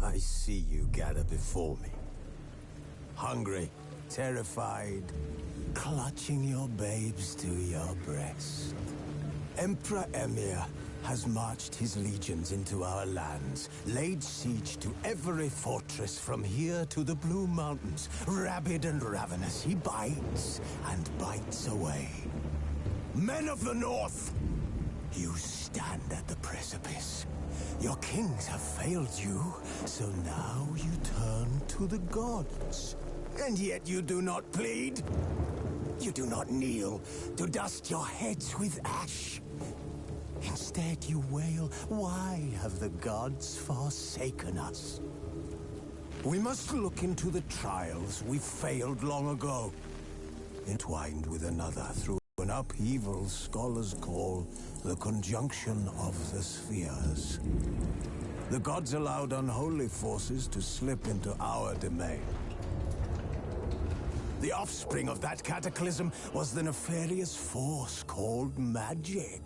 I see you gather before me. Hungry, terrified, clutching your babes to your breast. Emperor Emir has marched his legions into our lands, laid siege to every fortress from here to the Blue Mountains. Rabid and ravenous, he bites and bites away. Men of the North, you stand at the precipice. Your kings have failed you, so now you turn to the gods. And yet you do not plead. You do not kneel to dust your heads with ash. Instead you wail, why have the gods forsaken us? We must look into the trials we failed long ago, entwined with another through an upheaval scholars call the conjunction of the spheres. The gods allowed unholy forces to slip into our domain. The offspring of that cataclysm was the nefarious force called magic.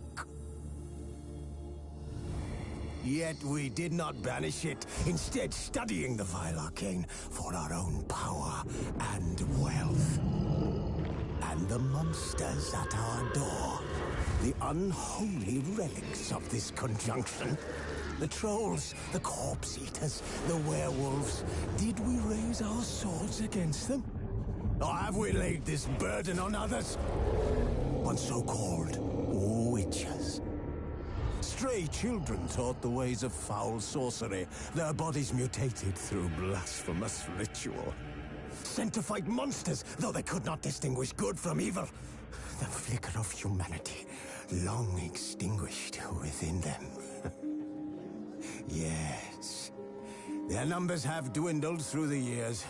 Yet we did not banish it, instead studying the vile arcane for our own power and wealth. And the monsters at our door, the unholy relics of this conjunction. The trolls, the corpse-eaters, the werewolves. Did we raise our swords against them? Or have we laid this burden on others? On so-called witches. Stray children taught the ways of foul sorcery, their bodies mutated through blasphemous ritual. Sent to fight monsters, though they could not distinguish good from evil. The flicker of humanity, long extinguished within them. Yes, their numbers have dwindled through the years,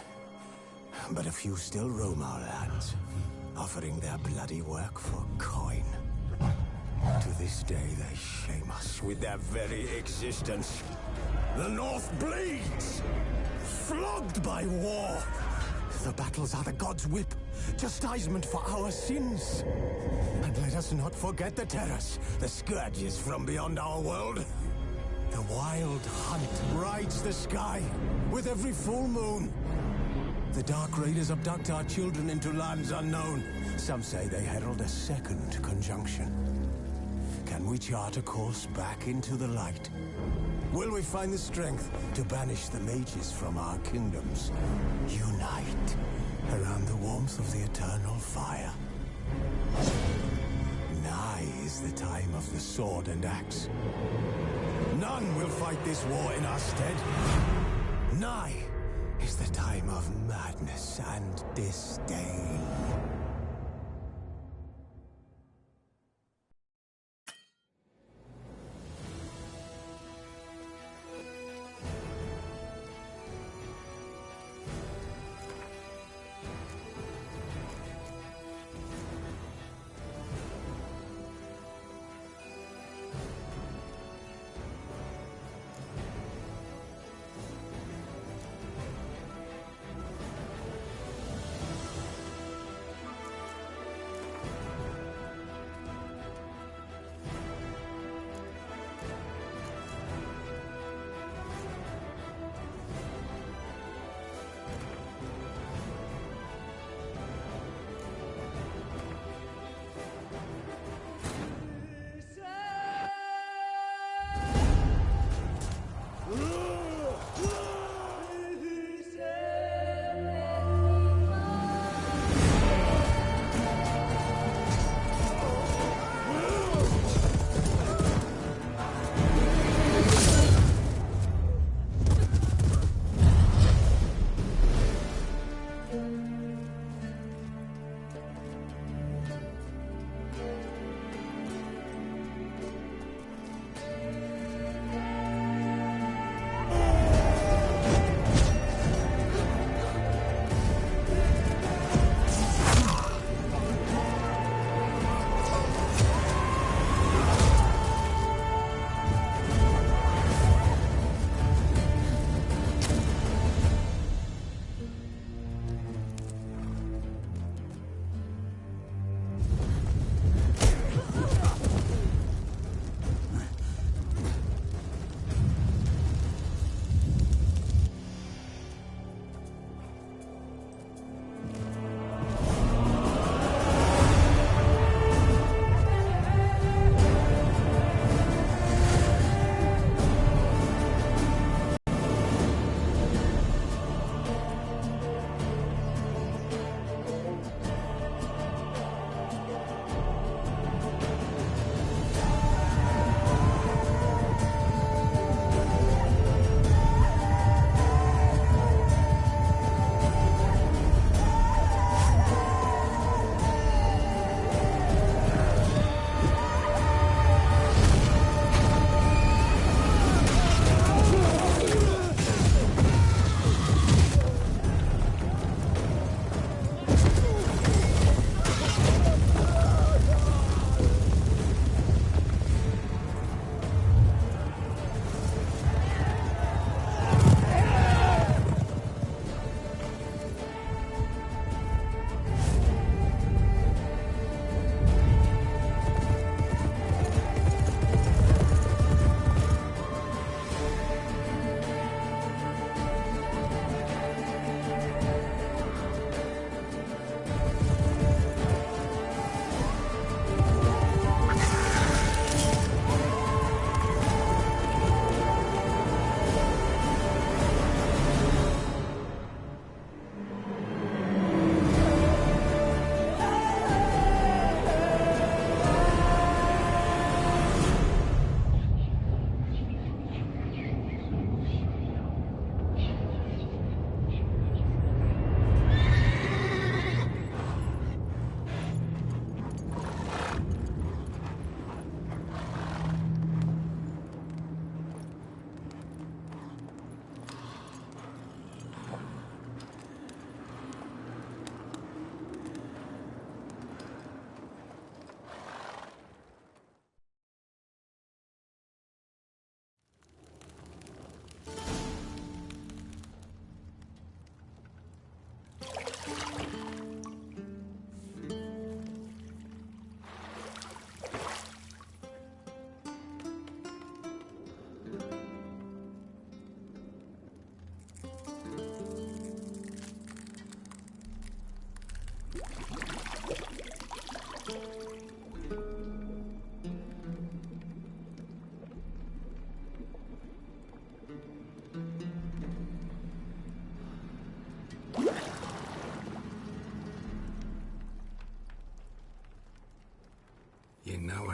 but a few still roam our lands, offering their bloody work for coin. To this day, they shame us with their very existence. The North bleeds, flogged by war. The battles are the gods' whip, chastisement for our sins. And let us not forget the terrors, the scourges from beyond our world. The wild hunt rides the sky with every full moon. The Dark Raiders abduct our children into lands unknown. Some say they herald a second conjunction. Can we chart a course back into the light? Will we find the strength to banish the mages from our kingdoms? Unite around the warmth of the eternal fire. Nigh is the time of the sword and axe. None will fight this war in our stead. Nigh is the time of madness and disdain.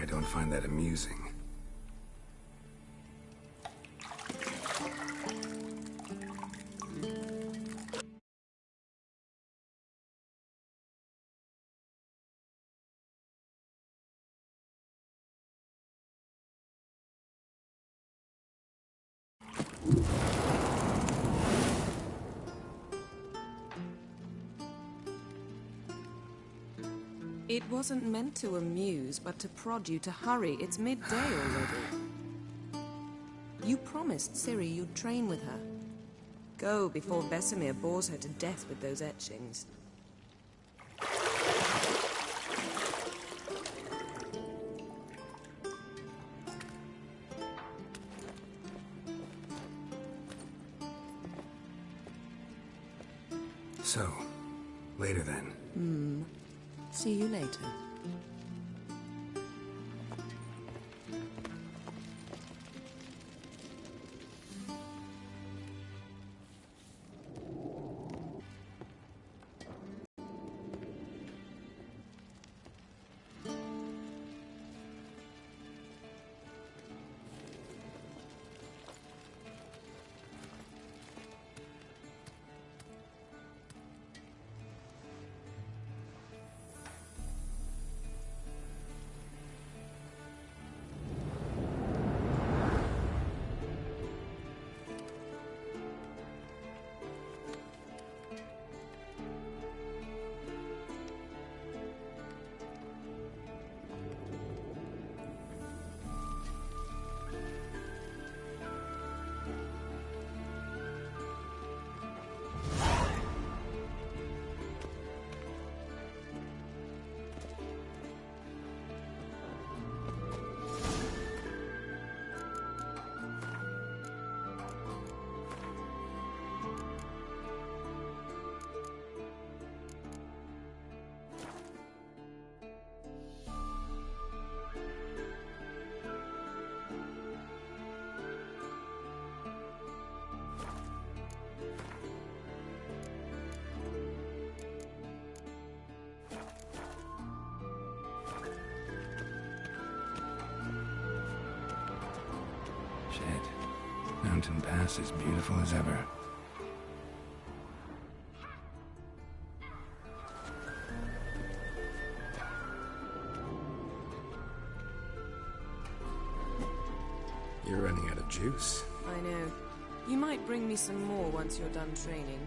don't find that amusing. It wasn't meant to amuse, but to prod you to hurry. It's midday already. You promised Ciri you'd train with her. Go before Vesemir bores her to death with those etchings. So, later then. See you later. Shit. Mountain Pass is beautiful as ever. You're running out of juice. I know. You might bring me some more once you're done training.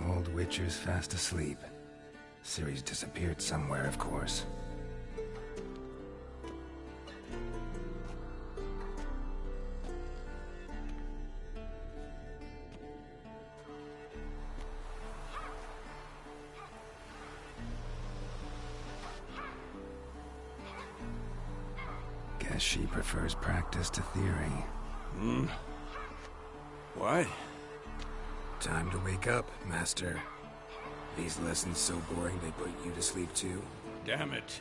Old Witcher's fast asleep. Ciri's disappeared somewhere, of course. Guess she prefers practice to theory. What? Time to wake up, Master. These lessons so boring they put you to sleep too? Damn it.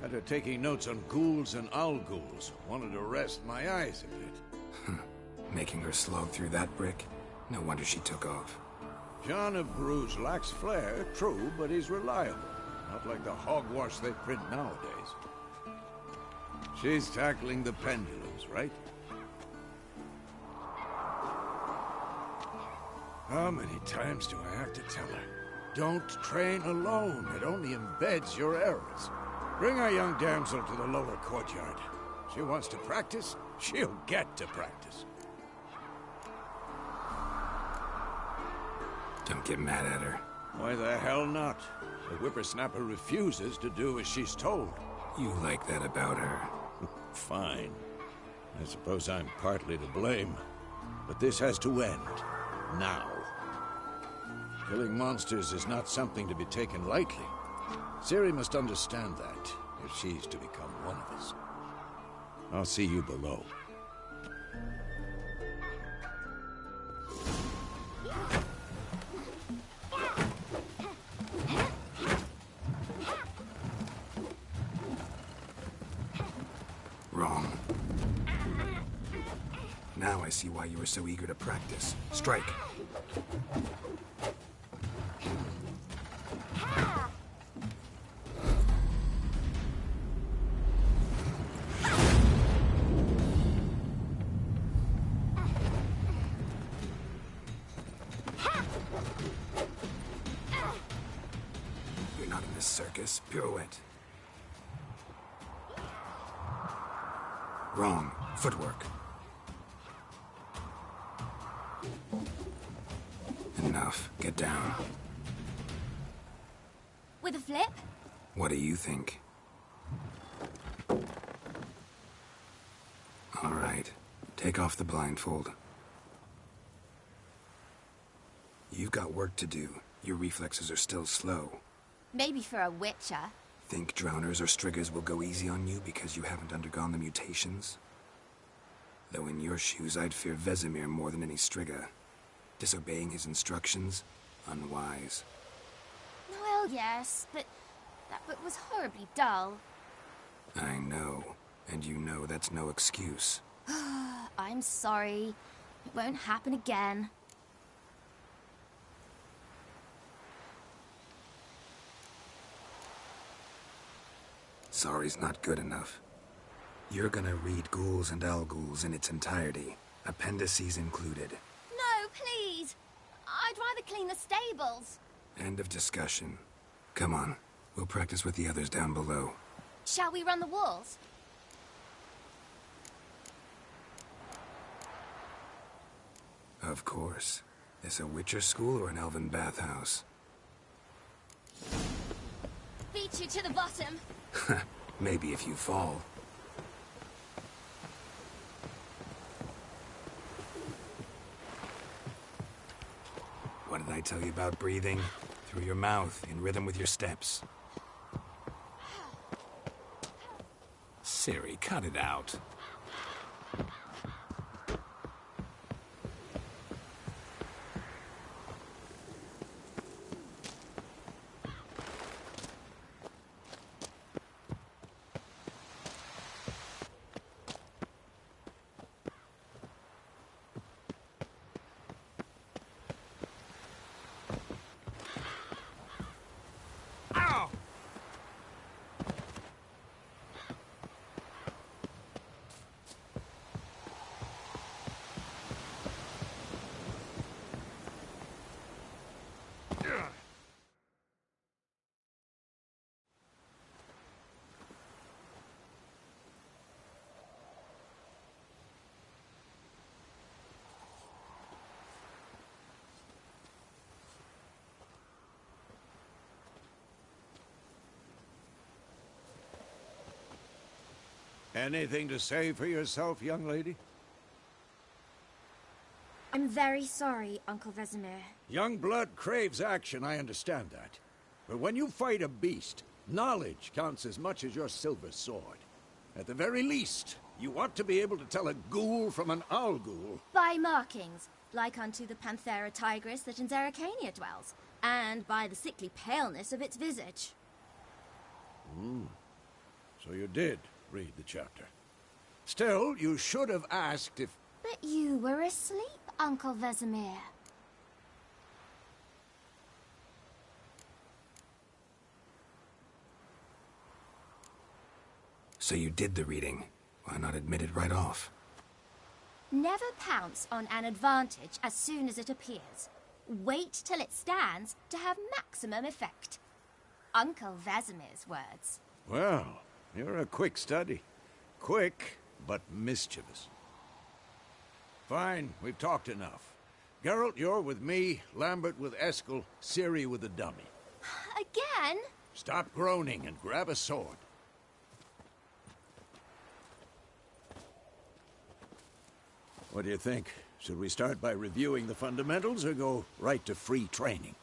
After taking notes on ghouls and owl-ghouls, wanted to rest my eyes a bit. Making her slog through that brick? No wonder she took off. John of Bruges lacks flair, true, but he's reliable. Not like the hogwash they print nowadays. She's tackling the pendulums, right? How many times do I have to tell her? Don't train alone. It only embeds your errors. Bring our young damsel to the lower courtyard. She wants to practice, she'll get to practice. Don't get mad at her. Why the hell not? The whippersnapper refuses to do as she's told. You like that about her. Fine. I suppose I'm partly to blame. But this has to end. now. Killing monsters is not something to be taken lightly. Ciri must understand that, if she's to become one of us. I'll see you below. Wrong. Now I see why you were so eager to practice. Strike. You're not in this circus. Pirouette. Wrong. Footwork. Enough. Get down. With a flip? What do you think? All right. Take off the blindfold. You've got work to do. Your reflexes are still slow. Maybe for a witcher. Think drowners or striggers will go easy on you because you haven't undergone the mutations? Though in your shoes, I'd fear Vesemir more than any strigger. Disobeying his instructions? Unwise. Well, yes, but that book was horribly dull. I know. And you know that's no excuse. I'm sorry. It won't happen again. Sorry's not good enough. You're gonna read Ghouls and Al-Ghouls in its entirety, appendices included. No, please! I'd rather clean the stables. End of discussion. Come on, we'll practice with the others down below. Shall we run the walls? Of course. This a Witcher school or an elven bathhouse? Beat you to the bottom. Maybe if you fall. What did I tell you about breathing? Through your mouth, in rhythm with your steps. Ciri, cut it out. Anything to say for yourself, young lady? I'm very sorry, Uncle Vesemir. Young blood craves action, I understand that. But when you fight a beast, knowledge counts as much as your silver sword. At the very least, you ought to be able to tell a ghoul from an owl-ghoul. By markings, like unto the Panthera tigris that in Zerrikania dwells, and by the sickly paleness of its visage. So you did read the chapter. Still, you should have asked if... But you were asleep, Uncle Vesemir. So you did the reading. Why not admit it right off? Never pounce on an advantage as soon as it appears. Wait till it stands to have maximum effect. Uncle Vesemir's words. Well, you're a quick study. Quick, but mischievous. Fine, we've talked enough. Geralt, you're with me, Lambert with Eskel, Ciri with the dummy. Again? Stop groaning and grab a sword. What do you think? Should we start by reviewing the fundamentals or go right to free training?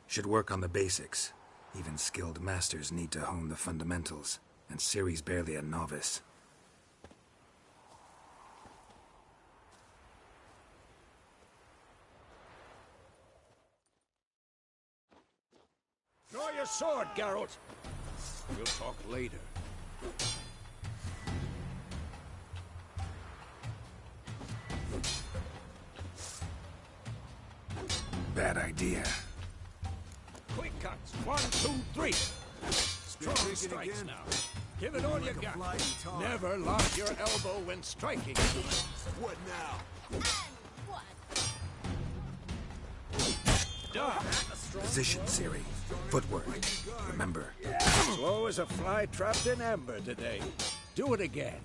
Should work on the basics. Even skilled masters need to hone the fundamentals, and Ciri's barely a novice. Draw your sword, Geralt. We'll talk later. Bad idea. Quick cuts. 1, 2, 3. Strong strikes now. Give it all you got. Never lock your elbow when striking. What now? Done. Position, Ciri. Footwork. Remember. Slow as a fly trapped in amber today. Do it again.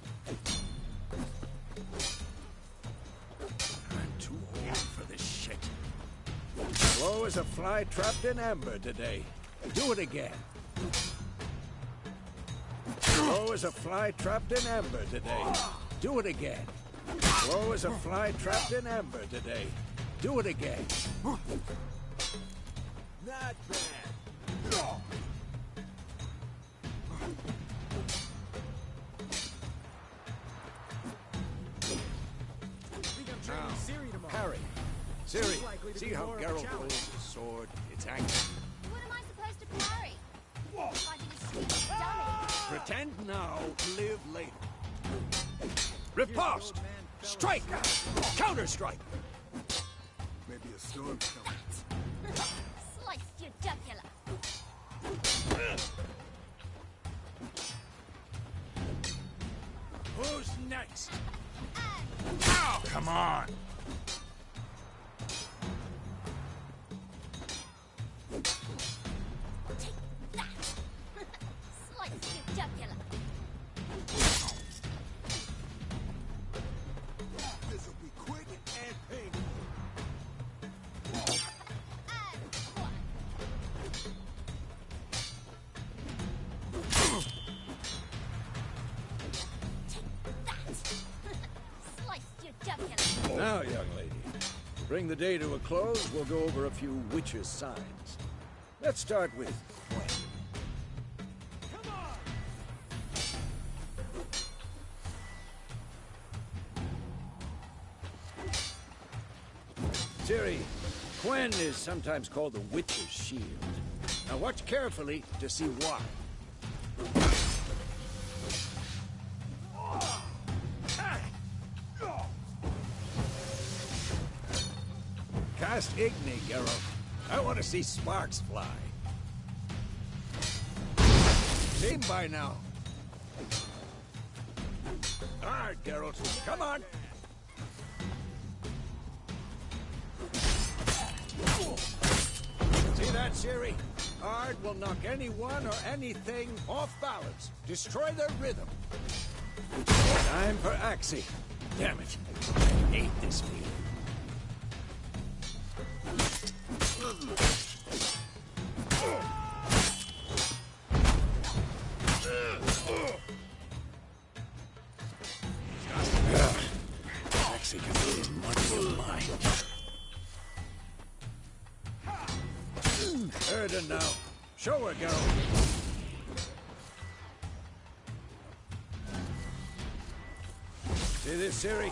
I'm too old for this shit. Slow as a fly trapped in amber today. Do it again. Slow as a fly trapped in amber today. Do it again. Slow as a fly trapped in amber today. Do it again. Not bad. Harry. Ciri, see how Geralt holds his sword? It's angry. What am I supposed to parry? Fighting a stupid dummy. Pretend now, live later. Riposte! Strike! Counter-strike! Maybe a storm's coming. Slice your jugular. Who's next? Oh, come on! Take that. Slice your jugular. This'll be quick and painful. Now, young lady, to bring the day to a close, we'll go over a few witches' signs. Let's start with Gwen. Come on! Ciri, Gwen is sometimes called the Witch's Shield. Now watch carefully to see why. Cast Igni, Geralt. I want to see sparks fly. Seen by now. Alright, Geralt. Come on. See that, Ciri? Ard will knock anyone or anything off balance. Destroy their rhythm. Time for Axie. Damn it. I hate this feeling. Axie can be money of mine. Heard her now. Show her, Geralt. See this, Ciri?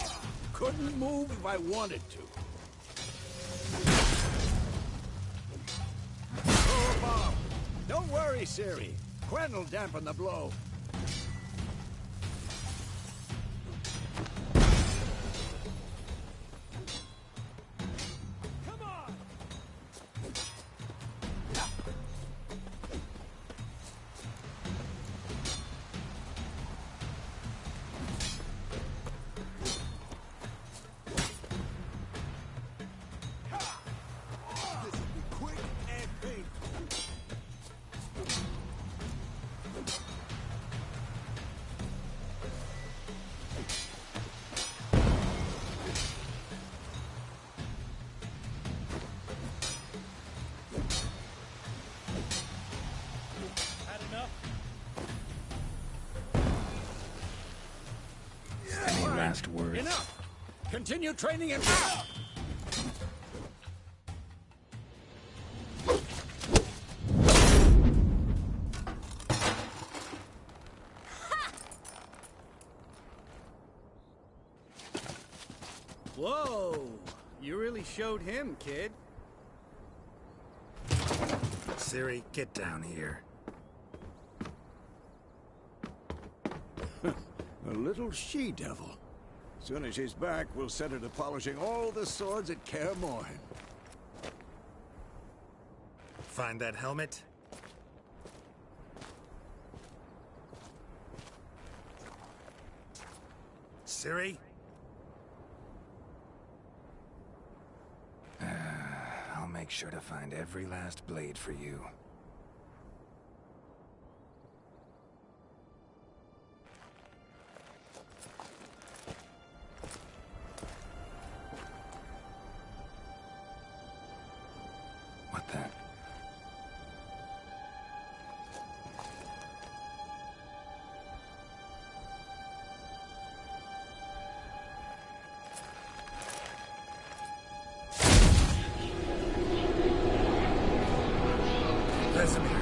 Couldn't move if I wanted to. Throw a bomb. Don't worry, Ciri. Gwen will dampen the blow. Come on! This'll be quick and painful. Continue training and... Whoa! You really showed him, kid. Ciri, get down here. A little she-devil. Soon as she's back, we'll set her to polishing all the swords at Kaer Morhen. Find that helmet? Ciri? I'll make sure to find every last blade for you. What the? Vesemir.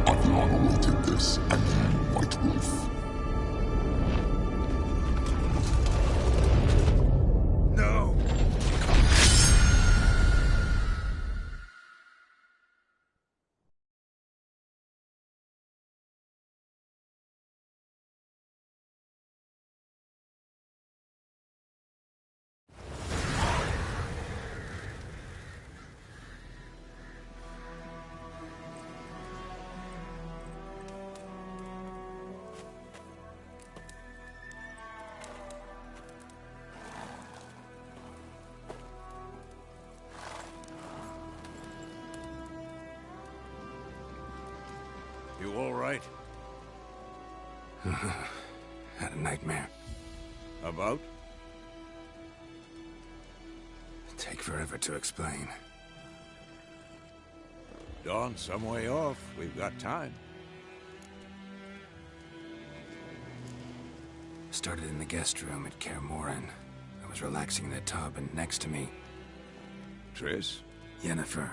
I've long awaited this, and you, White Wolf. No! You all right? Had a nightmare. About? Take forever to explain. Dawn's some way off. We've got time. Started in the guest room at Kaer Morhen. I was relaxing in a tub, and next to me, Triss? Yennefer.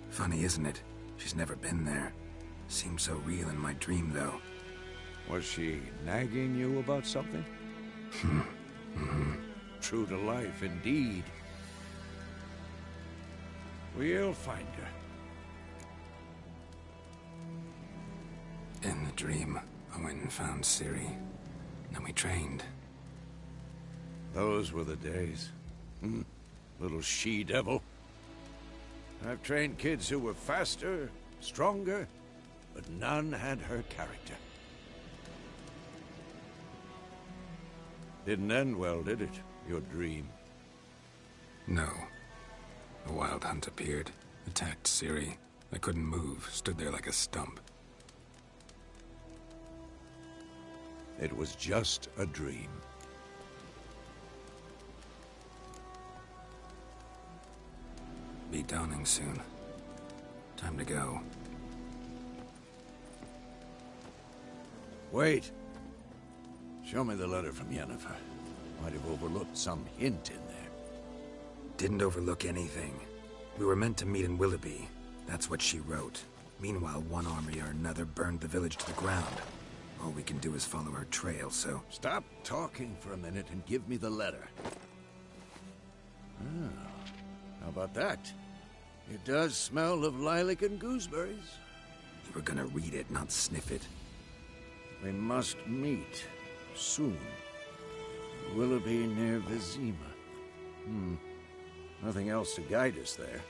Funny, isn't it? She's never been there. Seemed so real in my dream, though. Was she nagging you about something? True to life, indeed. We'll find her. In the dream, I went and found Ciri. Then we trained. Those were the days. Little she-devil. I've trained kids who were faster, stronger, but none had her character. Didn't end well, did it? Your dream? No. A Wildhunt appeared, attacked Ciri. I couldn't move, stood there like a stump. It was just a dream. Be dawning soon. Time to go. Wait. Show me the letter from Yennefer. Might have overlooked some hint in there. Didn't overlook anything. We were meant to meet in Willoughby. That's what she wrote. Meanwhile, one army or another burned the village to the ground. All we can do is follow her trail, so... Stop talking for a minute and give me the letter. How about that? It does smell of lilac and gooseberries. You were gonna read it, not sniff it. We must meet soon. Willoughby near Vizima. Nothing else to guide us there.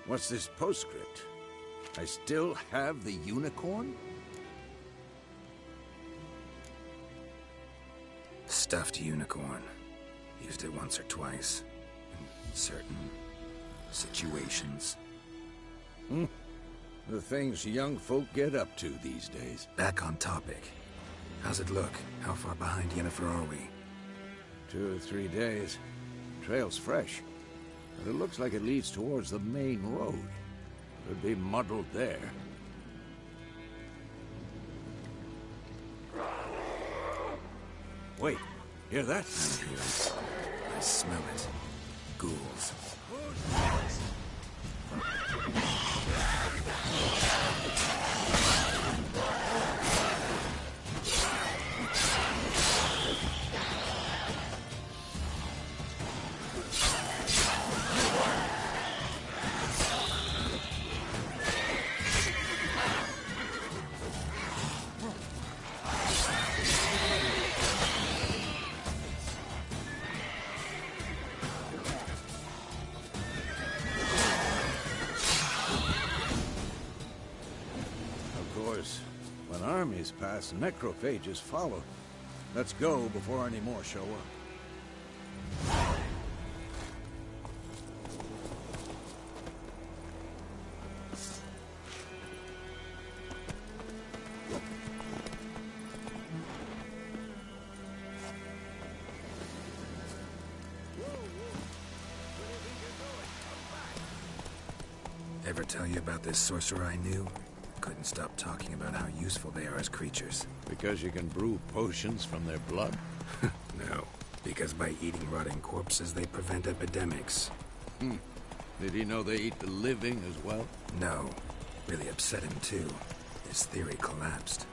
What's this postscript? I still have the unicorn? Stuffed unicorn. Used it once or twice. In certain situations. The things young folk get up to these days. Back on topic. How's it look? How far behind Yennefer are we? 2 or 3 days. Trail's fresh. but it looks like it leads towards the main road. Could be muddled there. Wait, hear that? I hear it. I smell it. Ghouls. When armies pass, necrophages follow. Let's go before any more show up. Ever tell you about this sorcerer I knew? Couldn't stop talking about how useful they are as creatures. Because you can brew potions from their blood? No, because by eating rotting corpses, they prevent epidemics. Did he know they eat the living as well? No. Really upset him, too. His theory collapsed.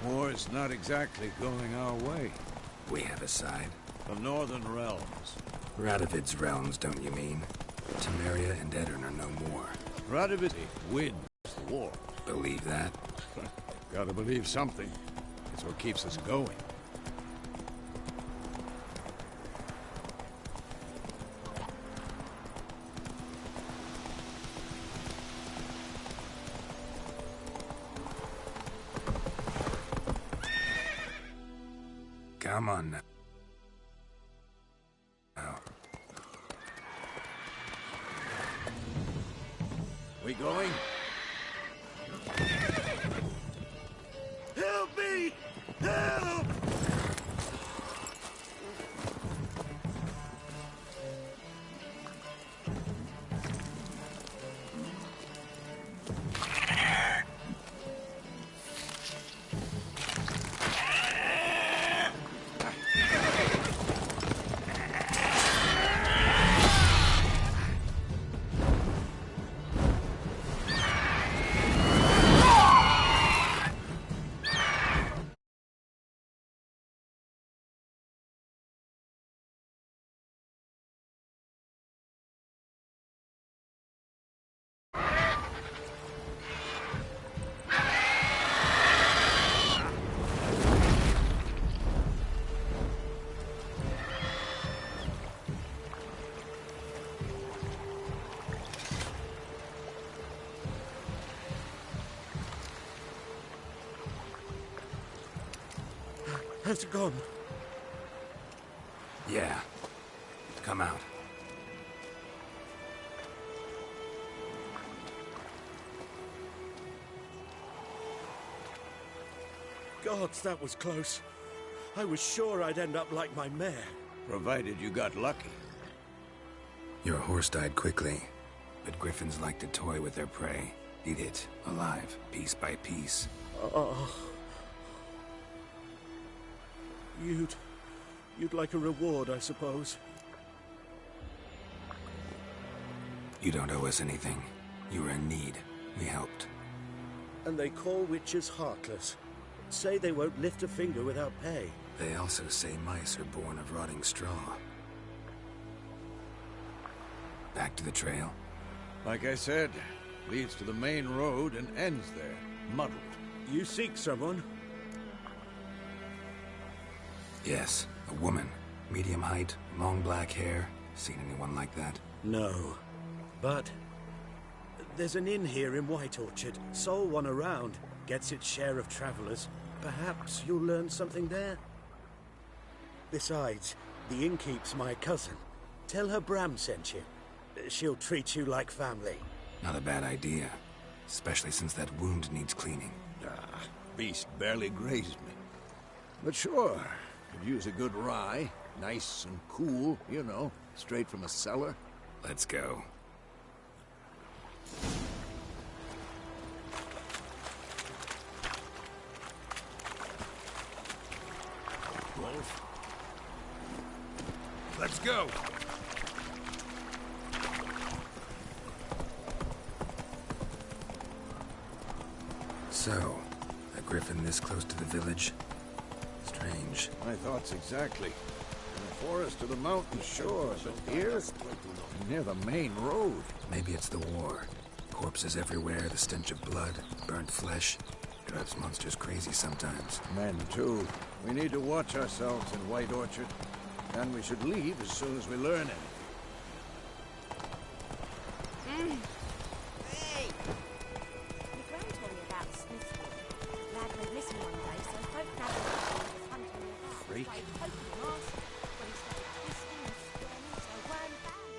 War's not exactly going our way. We have a side. The Northern Realms. Radovid's realms, don't you mean? Temeria and Edirn are no more. Radovid wins the war. Believe that? Gotta believe something. It's what keeps us going. Come on now. We going? Help me! Help! Has it gone? Yeah. Come out. Gods, that was close. I was sure I'd end up like my mare. Provided you got lucky. Your horse died quickly, but griffins like to toy with their prey. Eat it, alive, piece by piece. You'd like a reward, I suppose. You don't owe us anything. You were in need. We helped. And they call witches heartless. Say they won't lift a finger without pay. They also say mice are born of rotting straw. Back to the trail? Like I said, leads to the main road and ends there, muddled. You seek someone? Yes, a woman. Medium height, long black hair. Seen anyone like that? No. But there's an inn here in White Orchard. Sole one around. Gets its share of travelers. Perhaps you'll learn something there? Besides, the innkeep's my cousin. Tell her Bram sent you. She'll treat you like family. Not a bad idea. Especially since that wound needs cleaning. Beast barely grazed me. But sure, could use a good rye. Nice and cool, you know, straight from a cellar. Let's go. Wolf? Let's go! So, a griffin this close to the village? Strange. My thoughts exactly. In the forest or the mountain, sure, but here, near the main road. Maybe it's the war. Corpses everywhere, the stench of blood, burnt flesh. Drives monsters crazy sometimes. Men, too. We need to watch ourselves in White Orchard. And we should leave as soon as we learn anything. Hey! Your grand told me about Smithfield. Lad went missing one day, so folk gathered up and was hunting him about. Freak. Played poker and asked him, but he started whistling and squirming, so weren't found.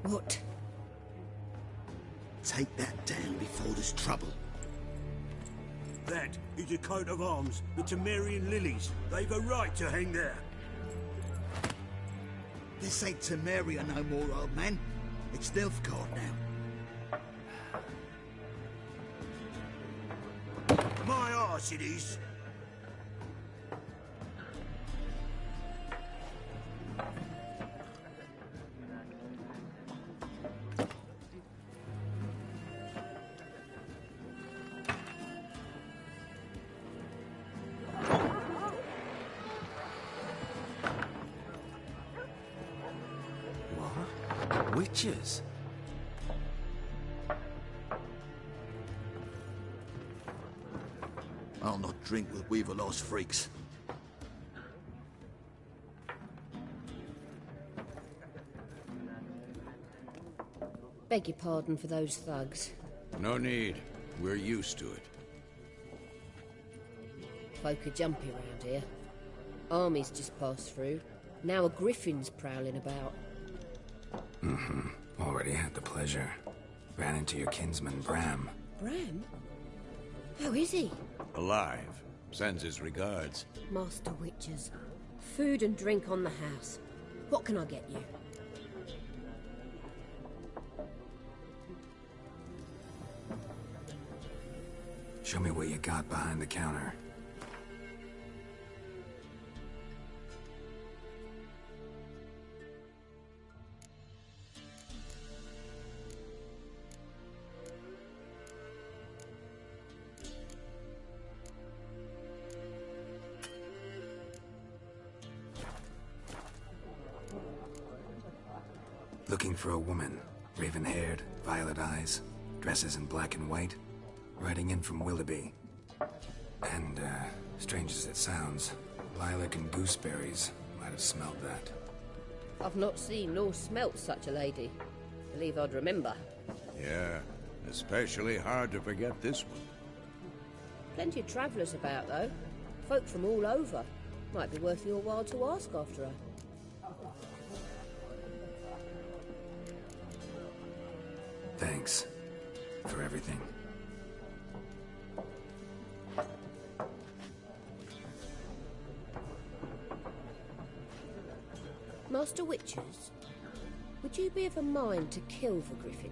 What? Take that down before there's trouble. That is a coat of arms, the Temerian lilies. They've a right to hang there. This ain't Temeria no more, old man. It's Nilfgaard now. My arse it is. Witches? I'll not drink with Weaver-lost freaks. Beg your pardon for those thugs. No need. We're used to it. Folk are jumpy around here. Armies just passed through. Now a griffin's prowling about. Already had the pleasure. Ran into your kinsman, Bram. Bram? How is he? Alive. Sends his regards. Master Witches. Food and drink on the house. What can I get you? Show me what you got behind the counter. Looking for a woman. Raven-haired, violet eyes, dresses in black and white. Riding in from Willoughby. And, strange as it sounds, lilac and gooseberries might have smelled that. I've not seen nor smelt such a lady. Believe I'd remember. Yeah, especially hard to forget this one. Plenty of travellers about, though. Folk from all over. Might be worth your while to ask after her. Thanks for everything. Master Witches, would you be of a mind to kill the griffin?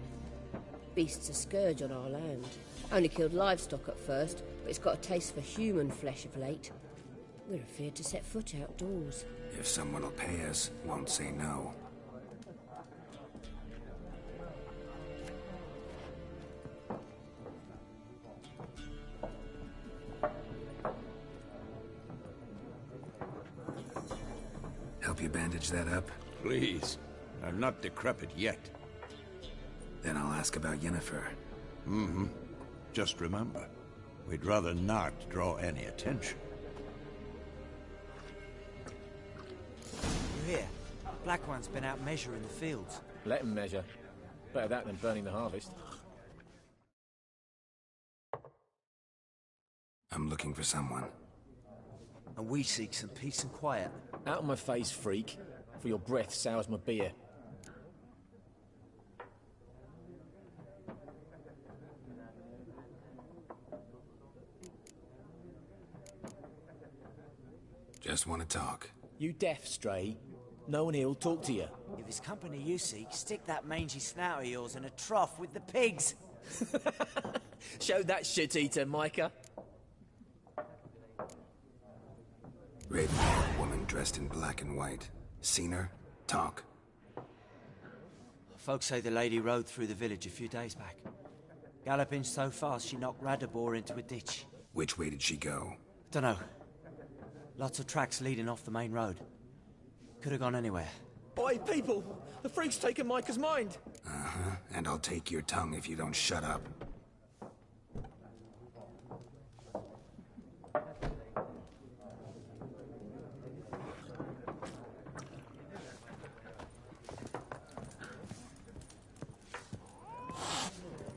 Beast's a scourge on our land. Only killed livestock at first, but it's got a taste for human flesh of late. We're afeard to set foot outdoors. If someone will pay us, won't say no. Help you bandage that up? Please. I'm not decrepit yet. Then I'll ask about Yennefer. Just remember, we'd rather not draw any attention. You hear? Black One's been out measuring the fields. Let him measure. Better that than burning the harvest. I'm looking for someone. And we seek some peace and quiet. Out of my face, freak. For your breath sours my beer. Just want to talk. You deaf, Stray? No one here'll talk to you. If it's company you seek, stick that mangy snout of yours in a trough with the pigs. Show that shit-eater, Micah. Red-haired woman dressed in black and white. Seen her? Talk. Folks say the lady rode through the village a few days back. Galloping so fast she knocked Radabor into a ditch. Which way did she go? Dunno. Lots of tracks leading off the main road. Could have gone anywhere. Oi, people! The freak's taken Micah's mind! Uh-huh. And I'll take your tongue if you don't shut up.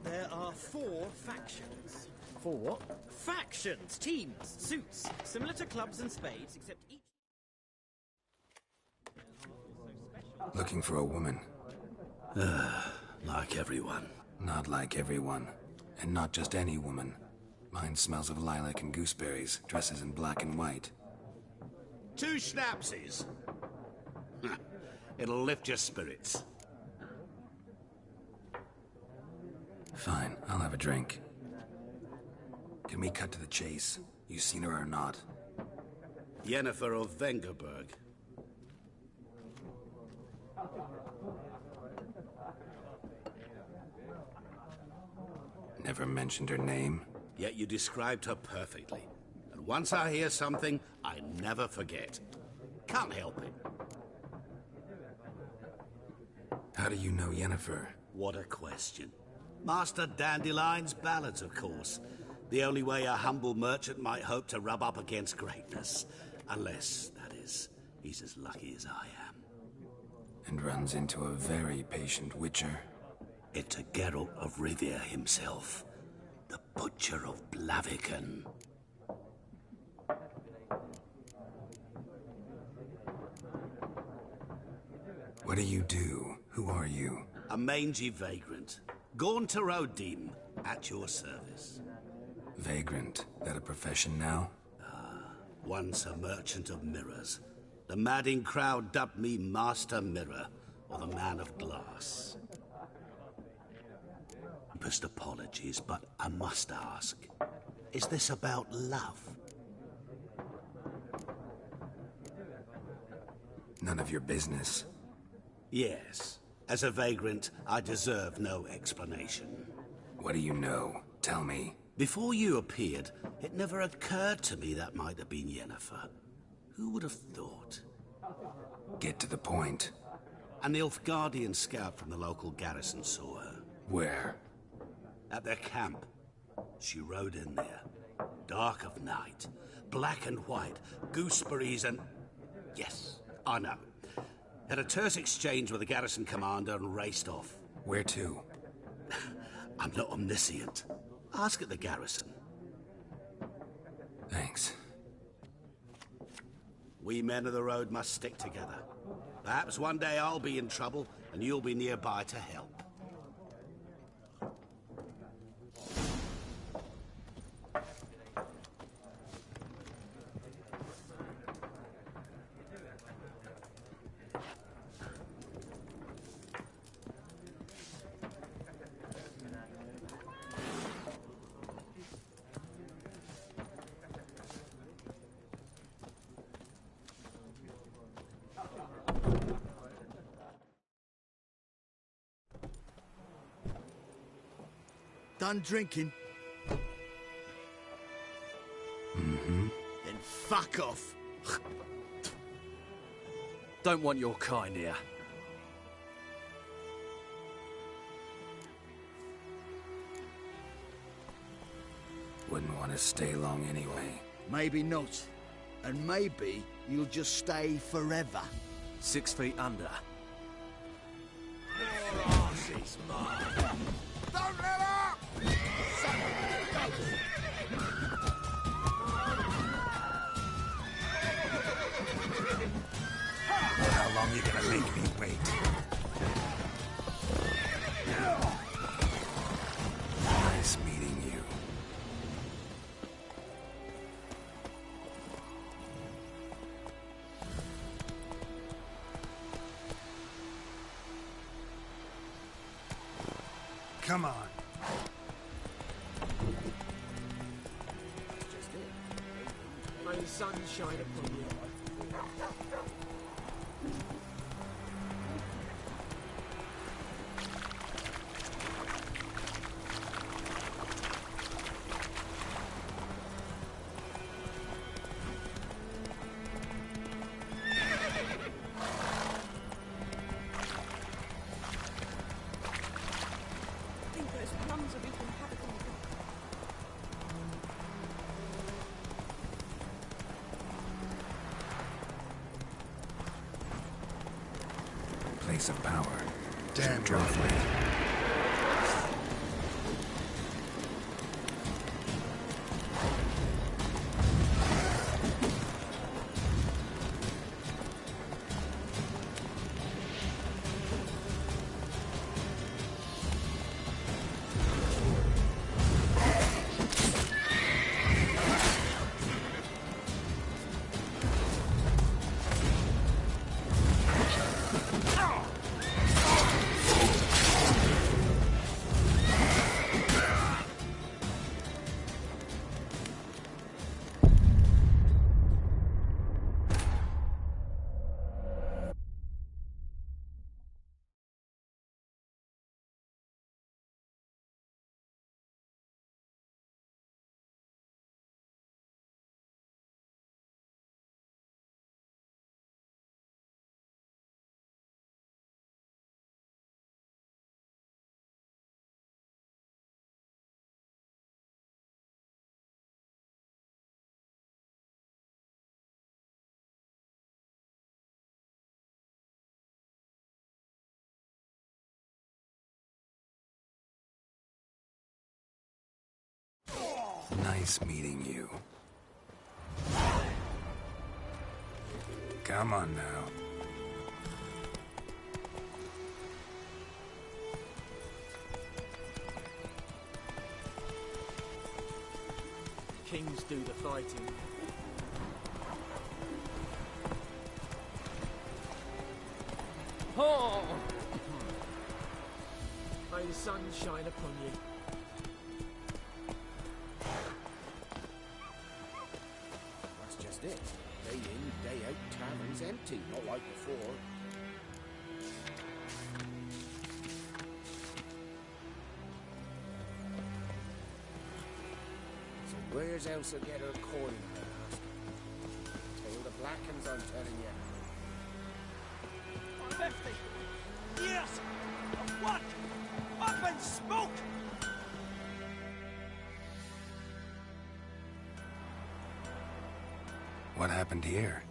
There are 4 factions. 4 what? Factions, teams, suits, similar to clubs and spades, except each... Looking for a woman. Like everyone. Not like everyone. And not just any woman. Mine smells of lilac and gooseberries, dresses in black and white. 2 schnapsies. It'll lift your spirits. Fine, I'll have a drink. Can we cut to the chase? You seen her or not? Yennefer of Vengerberg. Never mentioned her name. Yet you described her perfectly. And once I hear something, I never forget. Can't help it. How do you know Yennefer? What a question. Master Dandelion's ballads, of course. The only way a humble merchant might hope to rub up against greatness. Unless, that is, he's as lucky as I am. And runs into a very patient witcher. It's a Geralt of Rivia himself. The Butcher of Blaviken. What do you do? Who are you? A mangy vagrant. Gone to Rodim, at your service. Vagrant. That a profession now? Once a merchant of mirrors. The madding crowd dubbed me Master Mirror, or the Man of Glass. Deepest apologies, but I must ask, is this about love? None of your business. Yes. As a vagrant, I deserve no explanation. What do you know? Tell me. Before you appeared, it never occurred to me that might have been Yennefer. Who would have thought? Get to the point. A Nilfgaardian scout from the local garrison saw her. Where? At their camp. She rode in there. Dark of night. Black and white. Gooseberries and... Yes, I know. Had a terse exchange with the garrison commander and raced off. Where to? I'm not omniscient. Ask at the garrison. Thanks. We men of the road must stick together. Perhaps one day I'll be in trouble and you'll be nearby to help. Done drinking? Mm-hmm. Then fuck off. Don't want your kind here. Wouldn't want to stay long anyway. Maybe not. And maybe you'll just stay forever. 6 feet under. Your arse Nice mark. Don't let up! How long you gonna make me wait? Nice meeting you. Come on. May the sun shine upon you. I think those plums have eaten havoc on the Place of power. Damn Drawflame. Nice meeting you. Come on now. Kings do the fighting. Oh! May the sun shine upon you. That's just it. Day in, day out, tavern's empty, not like before. So where's Elsa get her coin, I ask? Tale the Blackens, I'm telling you. 50 years of work up in smoke! What happened here?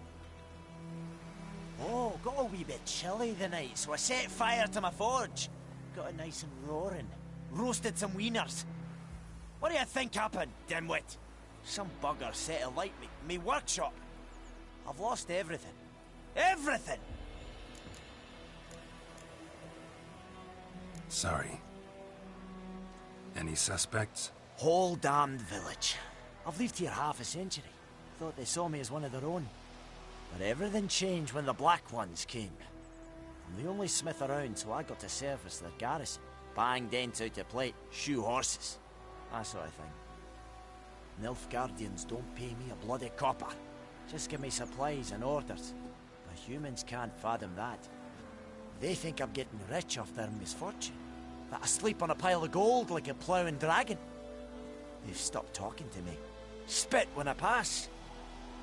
Oh, got a wee bit chilly the night, so I set fire to my forge. Got it nice and roaring. Roasted some wieners. What do you think happened, dimwit? Some bugger set alight me workshop. I've lost everything. Everything! Sorry. Any suspects? Whole damned village. I've lived here half a century. Thought they saw me as one of their own. But everything changed when the Black Ones came. I'm the only smith around, so I got to service their garrison. Bang dents out of plate, shoe horses. That sort of thing. Nilfgaardians don't pay me a bloody copper. Just give me supplies and orders. But humans can't fathom that. They think I'm getting rich off their misfortune. That I sleep on a pile of gold like a ploughing dragon. They've stopped talking to me. Spit when I pass.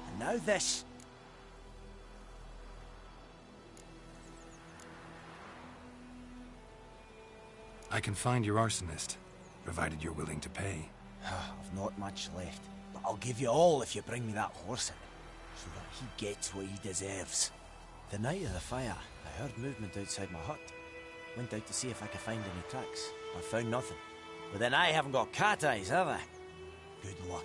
And now this. I can find your arsonist, provided you're willing to pay. I've not much left, but I'll give you all if you bring me that horse in, so that he gets what he deserves. The night of the fire, I heard movement outside my hut. Went out to see if I could find any tracks. I found nothing. But then I haven't got cat eyes, have I? Good luck.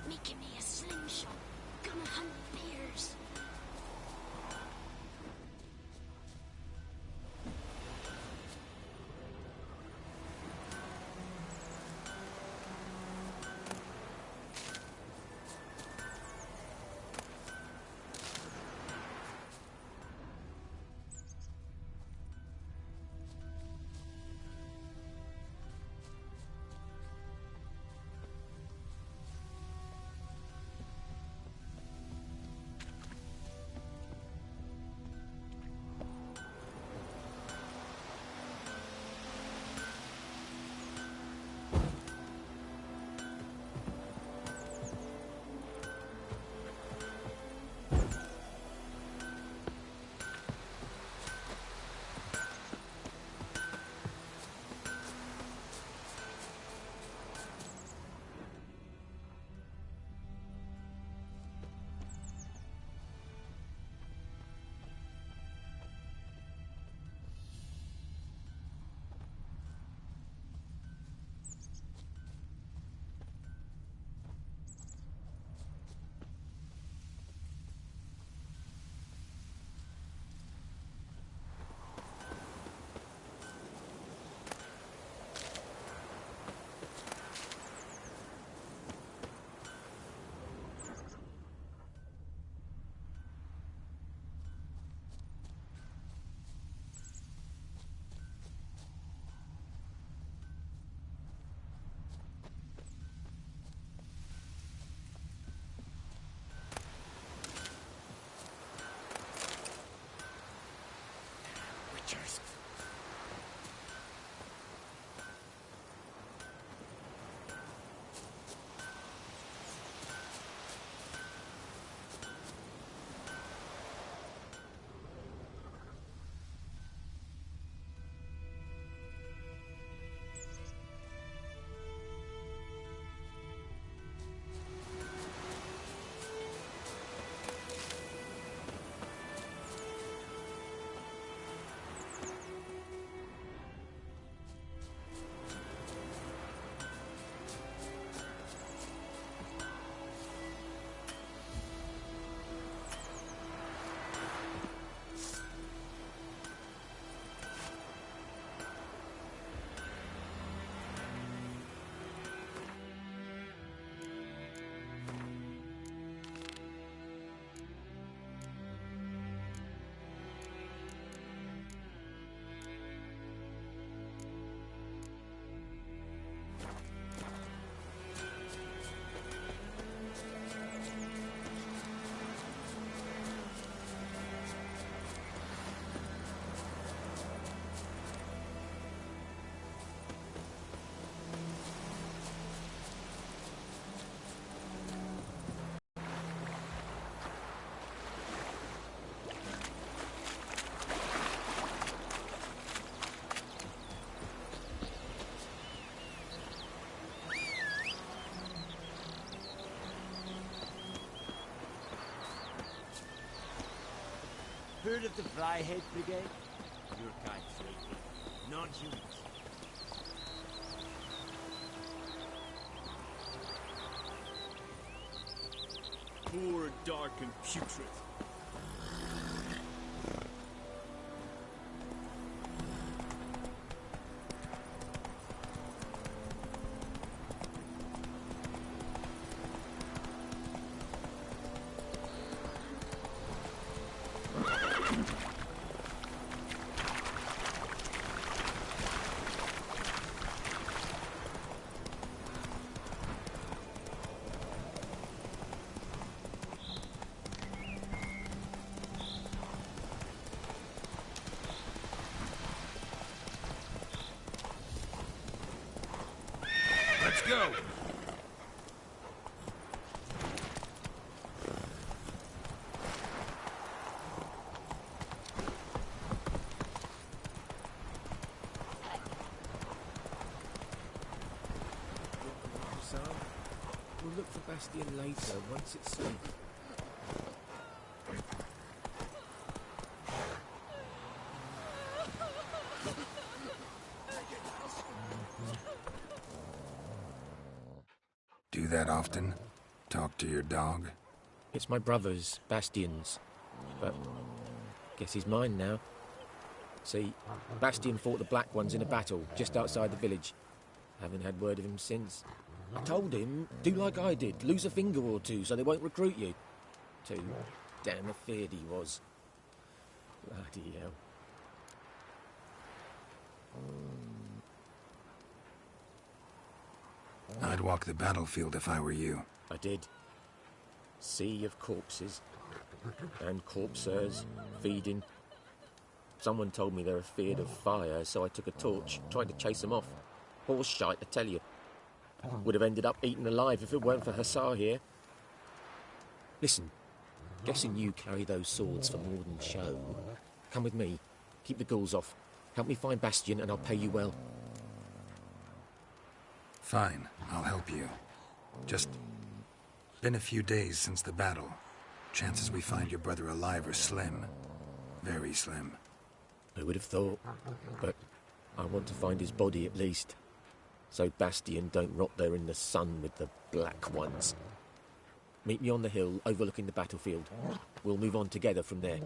Making me a slingshot. Gonna hunt bears. Witchers. Heard of the Fryhead Brigade? Your kind, non-humans. Poor, dark, and putrid. Let's go! We'll look for Bastion later, once it's safe. Do that often? Talk to your dog? It's my brother's, Bastion's. But guess he's mine now. See, Bastion fought the Black Ones in a battle just outside the village. Haven't had word of him since. I told him, do like I did, lose a finger or two so they won't recruit you. Too damn afeard he was. Bloody hell. I'd walk the battlefield if I were you. I did. Sea of corpses. And corpsers, feeding. Someone told me they're afeard of fire, so I took a torch, tried to chase them off. Horse shite, I tell you. Would have ended up eaten alive if it weren't for Hussar here. Listen, guessing you carry those swords for more than show. Come with me. Keep the ghouls off. Help me find Bastion and I'll pay you well. Fine, I'll help you. Just been a few days since the battle. Chances we find your brother alive are slim. Very slim. I would have thought, but I want to find his body at least. So Bastion don't rot there in the sun with the Black Ones. Meet me on the hill overlooking the battlefield. We'll move on together from there.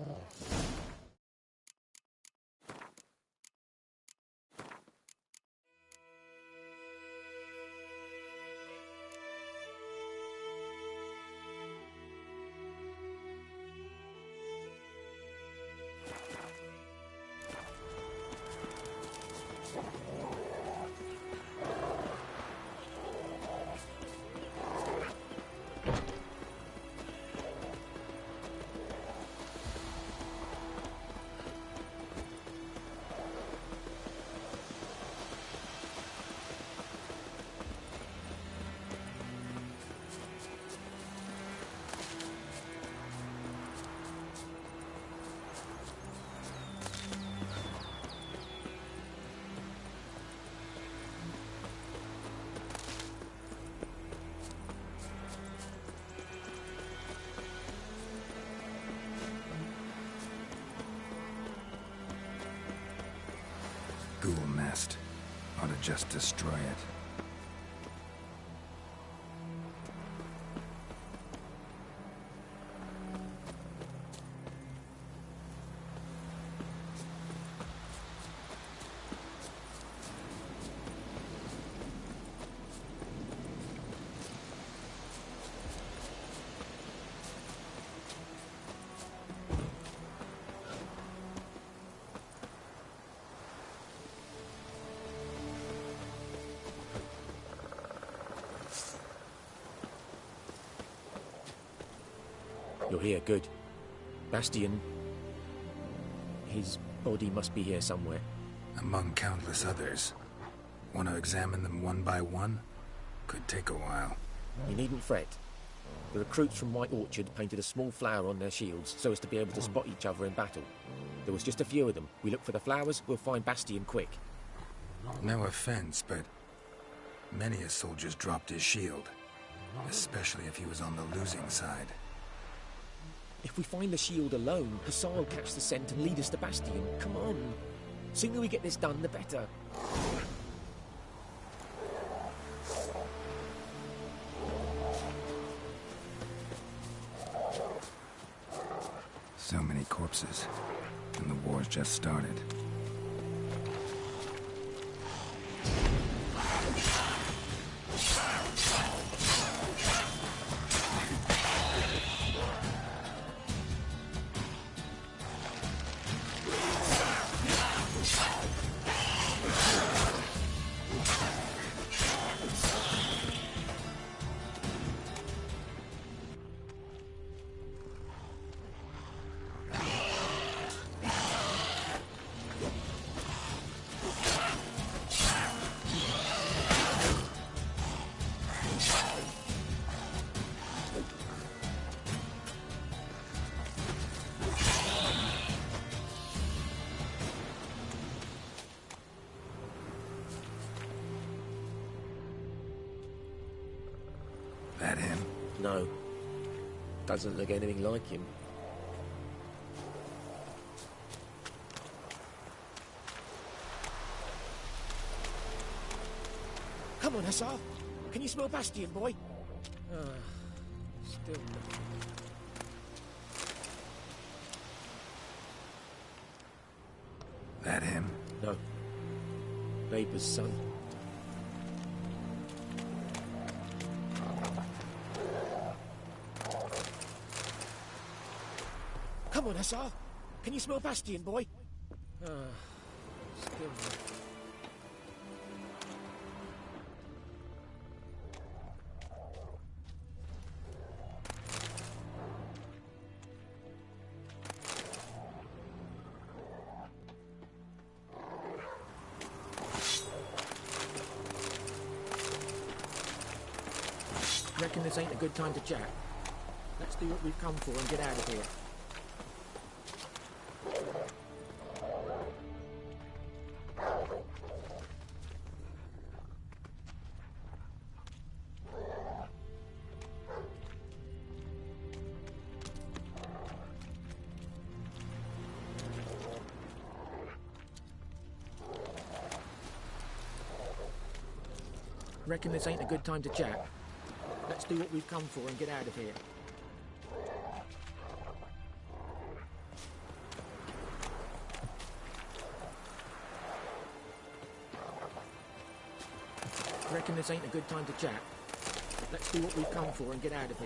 Ghoul nest. Ought to just destroy it. You're here, good. Bastion... his body must be here somewhere. Among countless others. Want to examine them one by one? Could take a while. You needn't fret. The recruits from White Orchard painted a small flower on their shields so as to be able to spot each other in battle. There was just a few of them. We look for the flowers, we'll find Bastion quick. No offense, but many a soldier's dropped his shield. Especially if he was on the losing side. If we find the shield alone, Hussar will catch the scent and lead us to Bastion. Come on. Sooner we get this done, the better. So many corpses, and the war's just started. That him? No. Doesn't look anything like him. Come on, Hussar. Can you smell Bastion, boy? Still nothing. That him? No. Neighbour's son. Come on, Hussar. Can you smell Bastion, boy? Still nothing. Reckon this ain't a good time to chat. Let's do what we've come for and get out of here. Reckon this ain't a good time to chat. Let's do what we've come for and get out of here. Reckon this ain't a good time to chat. Let's do what we've come for and get out of here.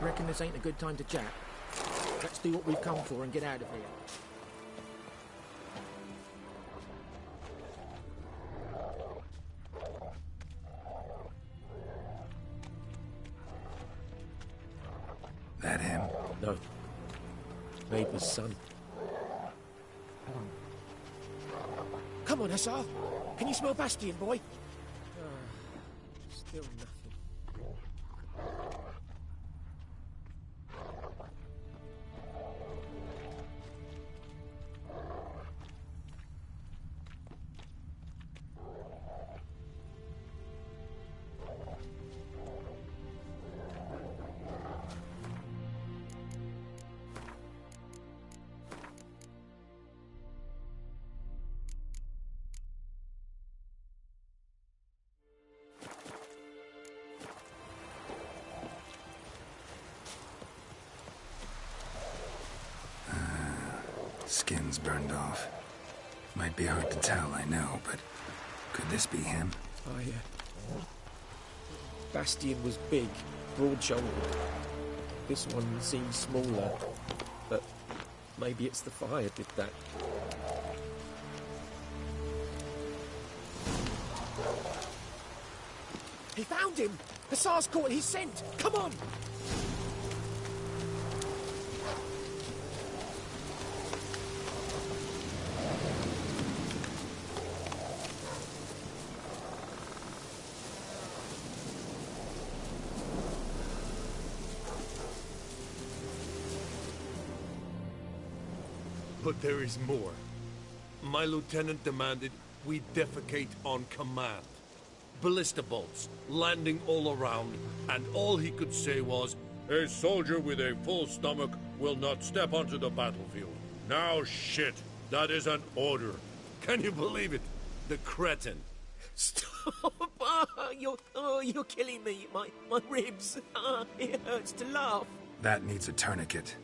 Reckon this ain't a good time to chat. Let's do what we've come for and get out of here. That him? No. Neighbour's son. Come on, Hussar. Can you smell Bastion, boy? Still nothing. Skin's burned off. Might be hard to tell, I know, but could this be him? Bastion was big, broad-shouldered. This one seems smaller, but maybe it's the fire did that. He found him! Hussar's caught his scent! Come on! But there is more. My lieutenant demanded we defecate on command. Ballista bolts, landing all around, and all he could say was, "A soldier with a full stomach will not step onto the battlefield." Now shit, that is an order. Can you believe it? The cretin. Stop! You're killing me. My ribs. It hurts to laugh. That needs a tourniquet.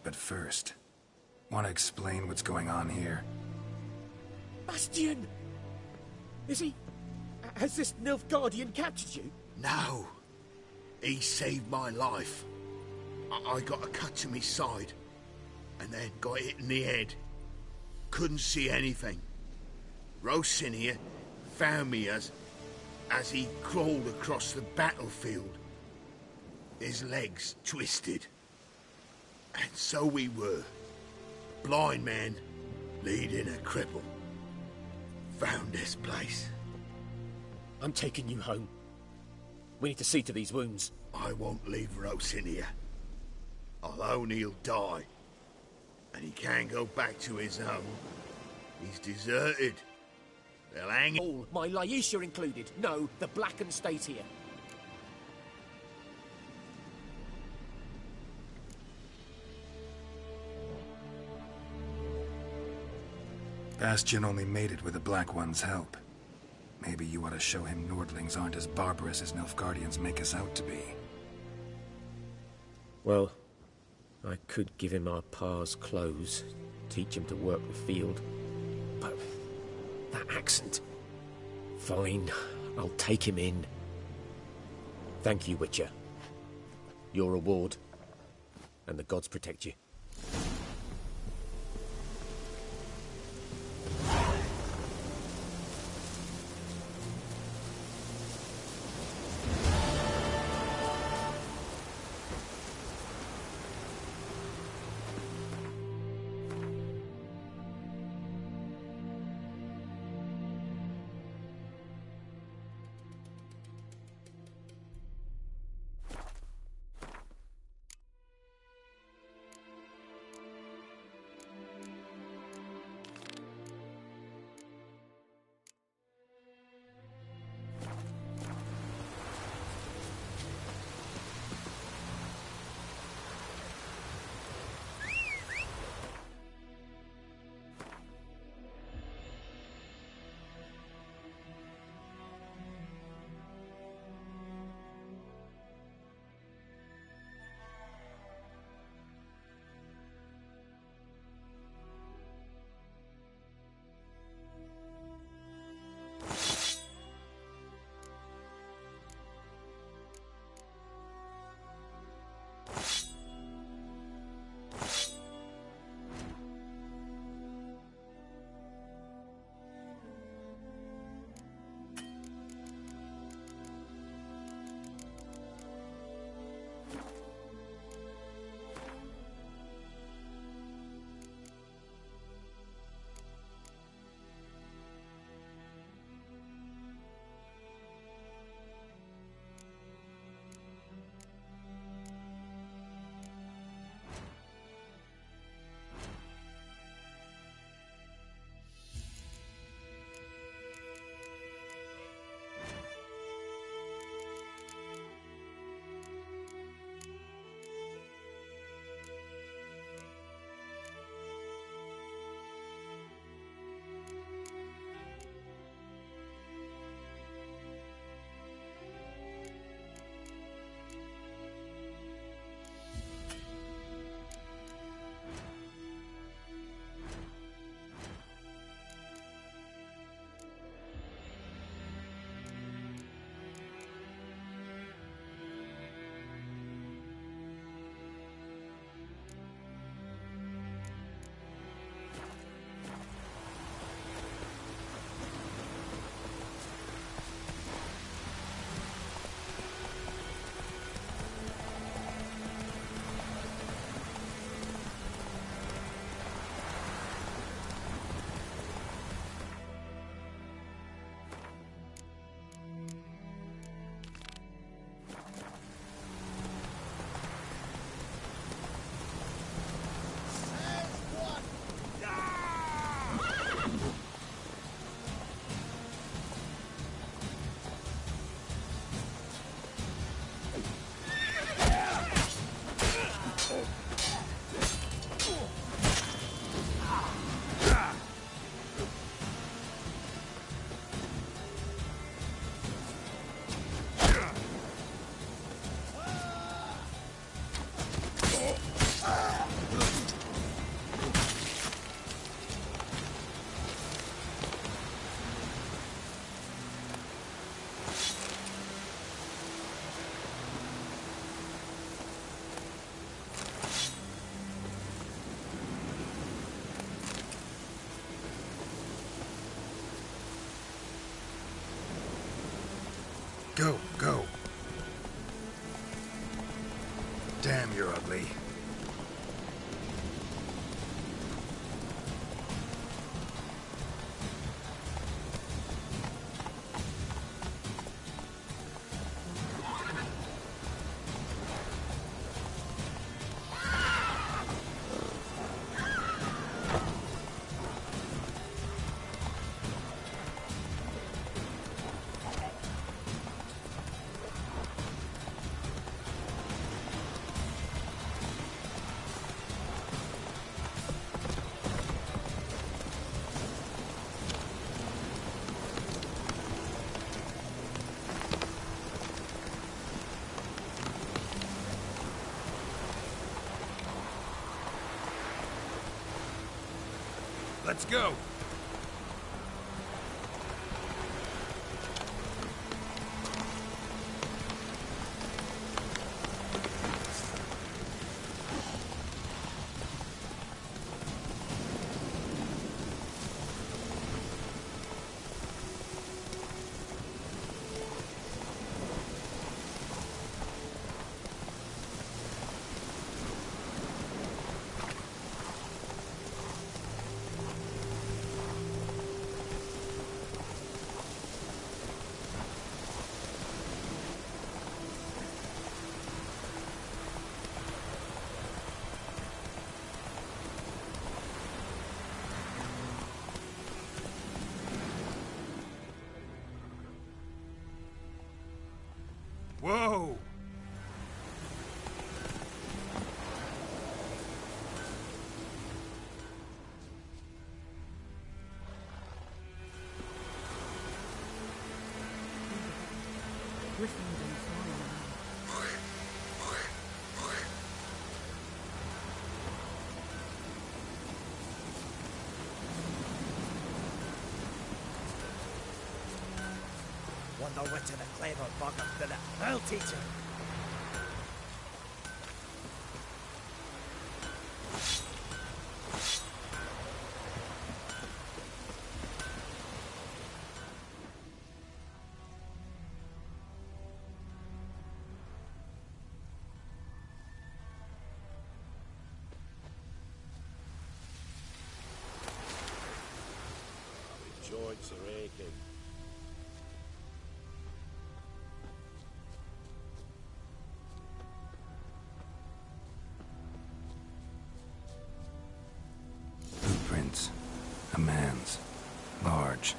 but first, want to explain what's going on here? Bastian! Is he... Has this Nilfgaardian captured you? No. He saved my life. I got a cut to my side, and then got hit in the head. Couldn't see anything. Rosinia found me as he crawled across the battlefield. His legs twisted. And so we were. Blind man leading a cripple. Found this place. I'm taking you home. We need to see to these wounds. I won't leave Rosinia. Alone he'll die. And he can't go back to his home. He's deserted. They'll hang him. All, my Laisha included. No, the Blacken stays here. Bastian only made it with the Black One's help. Maybe you ought to show him Nordlings aren't as barbarous as Nilfgaardians make us out to be. Well, I could give him our pa's clothes, teach him to work the field. But that accent... Fine, I'll take him in. Thank you, Witcher. Your reward. And the gods protect you. Go, go. Damn, you're ugly. Let's go. Whoa! Wonder which of the clever buggers did it. I'll teach him. The joints are aching. Footprints. A man's. Large.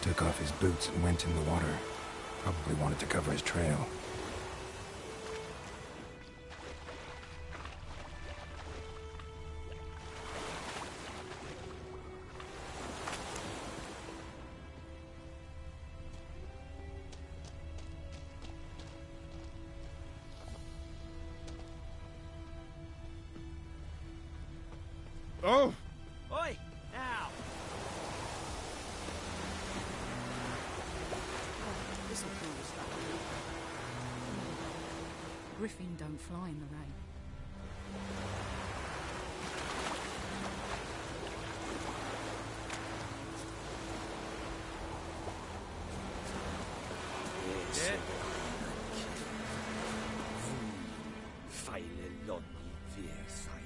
Took off his boots and went in the water. Probably wanted to cover his trail. Oh! Oi! Now! This'll cool the stuff. Griffin don't fly in the rain. Yes. Feile Lonni Versai.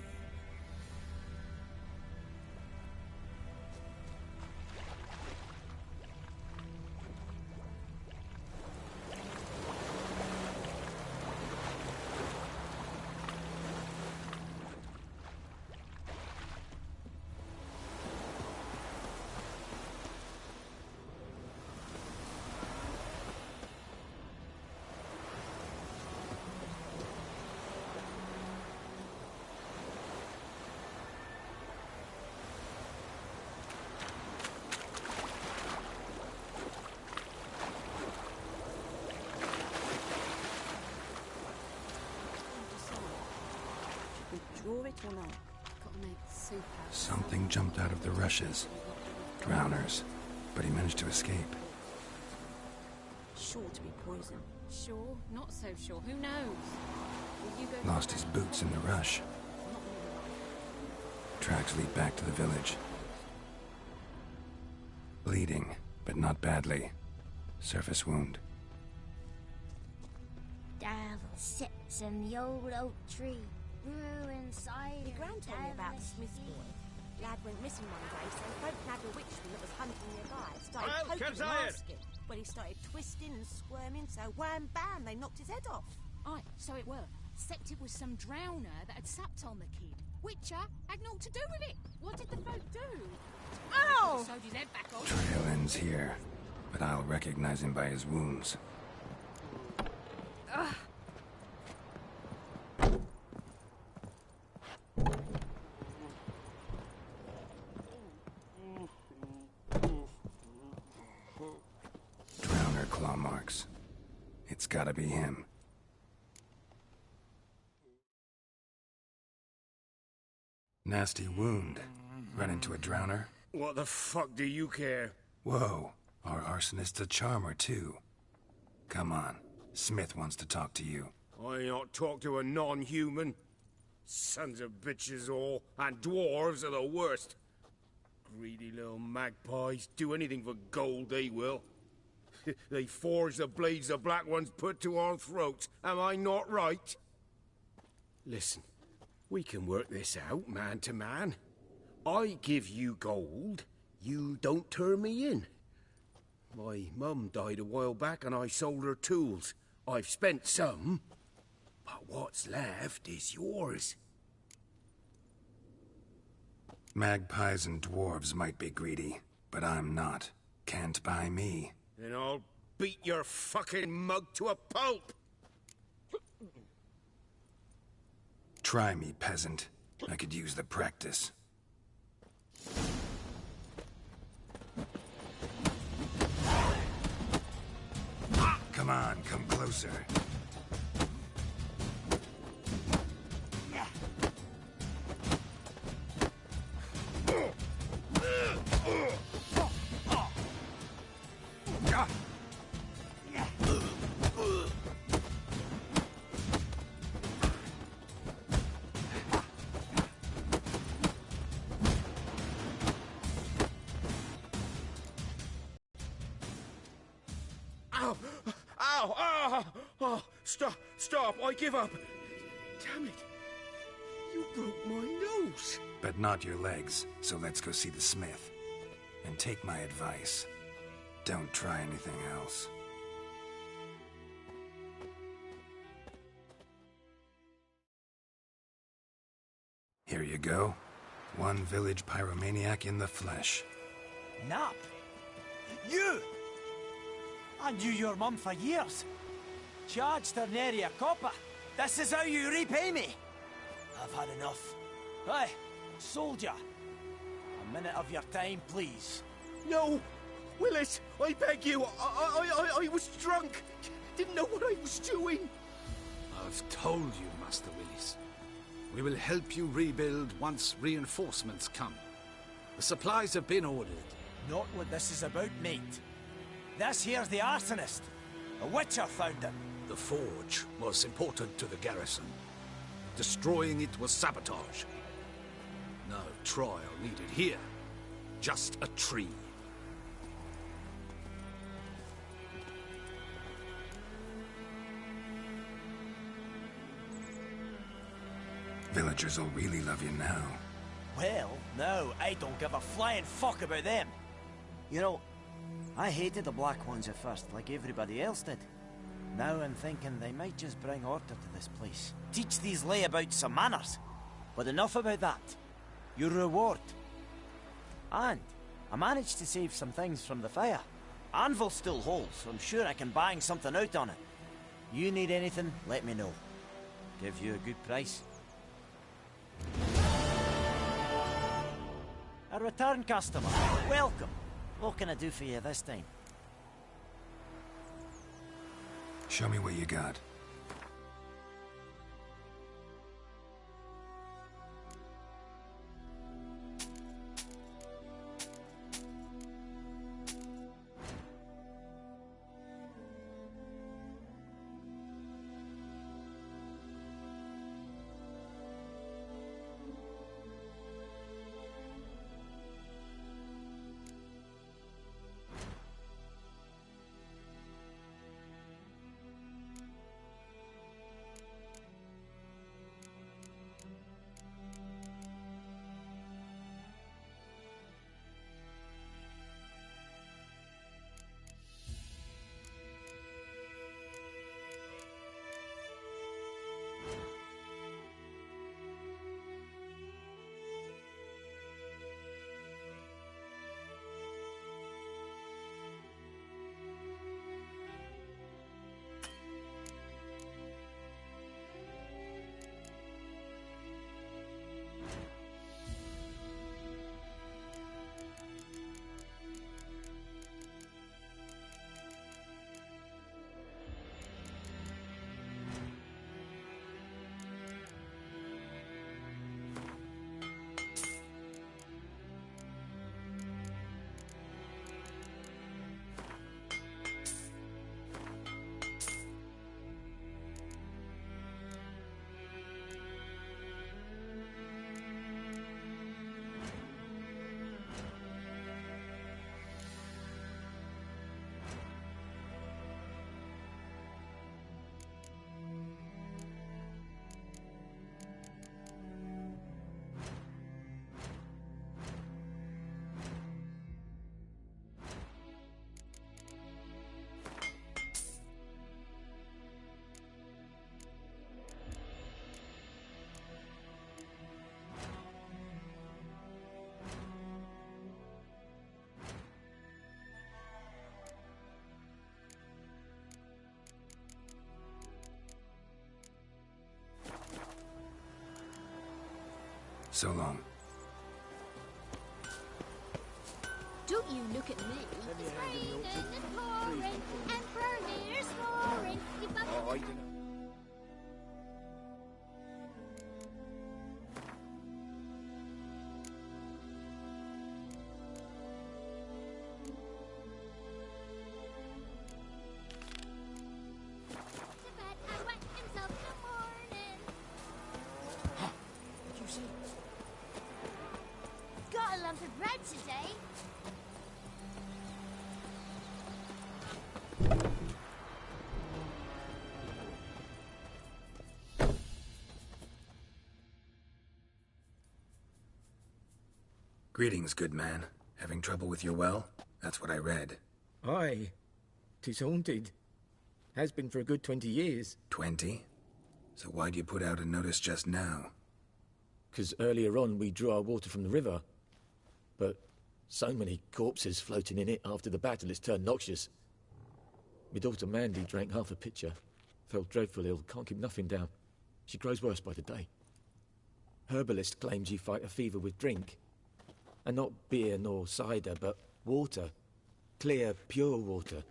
Draw it or not? Gotta make soup out. Something jumped out of the rushes. Drowners. But he managed to escape. Sure to be poison. Sure, not so sure. Who knows? Will you go Lost his boots in the rush. Tracks lead back to the village. Bleeding, but not badly. Surface wound. Devil sits in the old oak tree, grew inside Your her gran told me about the devilish Smith skin. boy. Lad went missing one day, so folk nabbed a witchman that was hunting nearby. Started Well, poking and Keziah! asking. Well, he started twisting and squirming, so wham bam, they knocked his head off. Aye, so it were. Except it was some drowner that had supped on the kid. Witcher had naught to do with it. What did the folk do? Ow! Sewed his head back on. Trail ends here, but I'll recognize him by his wounds. Ugh. Drowner claw marks. It's gotta be him. Nasty wound. Run into a drowner? What the fuck do you care? Whoa, our arsonist's a charmer too. Come on, Smith wants to talk to you. I ain't not talk to a non-human. Sons of bitches all, and dwarves are the worst. Greedy little magpies, do anything for gold, they will. They forge the blades the black ones put to our throats, am I not right? Listen, we can work this out, man to man. I give you gold, you don't turn me in. My mum died a while back and I sold her tools. I've spent some, but what's left is yours. Magpies and dwarves might be greedy, but I'm not. Can't buy me. Then I'll beat your fucking mug to a pulp! Try me, peasant. I could use the practice. Come on, come closer. Ow! Ow! Ow! Oh, stop! Stop! I give up! Damn it! You broke my nose! But not your legs, so let's go see the smith. And take my advice. Don't try anything else. Here you go. One village pyromaniac in the flesh. Nap? You! I knew your mum for years. Charged her nary a copper. This is how you repay me. I've had enough. Hey, soldier. A minute of your time, please. No! Willis! I beg you! I was drunk! Didn't know what I was doing! I've told you, Master Willis. We will help you rebuild once reinforcements come. The supplies have been ordered. Not what this is about, mate. This here's the arsonist. A witcher found him. The forge was important to the garrison. Destroying it was sabotage. No trial needed here. Just a tree. Villagers will really love you now. Well, no, I don't give a flying fuck about them. You know, I hated the Black Ones at first, like everybody else did. Now I'm thinking they might just bring order to this place. Teach these layabouts some manners. But enough about that. Your reward. And I managed to save some things from the fire. Anvil still holds, so I'm sure I can bang something out on it. You need anything, let me know. Give you a good price. A return customer. Welcome. What can I do for you this time? Show me what you got. So long. Don't you look at me. It's raining and pouring, Emperor Lear's roaring. Keep up. Oh, I don't know. To bed and wet himself in the morning. Did you see? Got a lump of bread today. Greetings, good man. Having trouble with your well? That's what I read. Aye. 'Tis haunted. Has been for a good 20 years. 20? So why'd you put out a notice just now? 'Cause earlier on we drew our water from the river. But so many corpses floating in it after the battle it's turned noxious. My daughter Mandy drank half a pitcher. Fell dreadful ill, can't keep nothing down. She grows worse by the day. Herbalist claims you fight a fever with drink. And not beer nor cider, but water. Clear, pure water.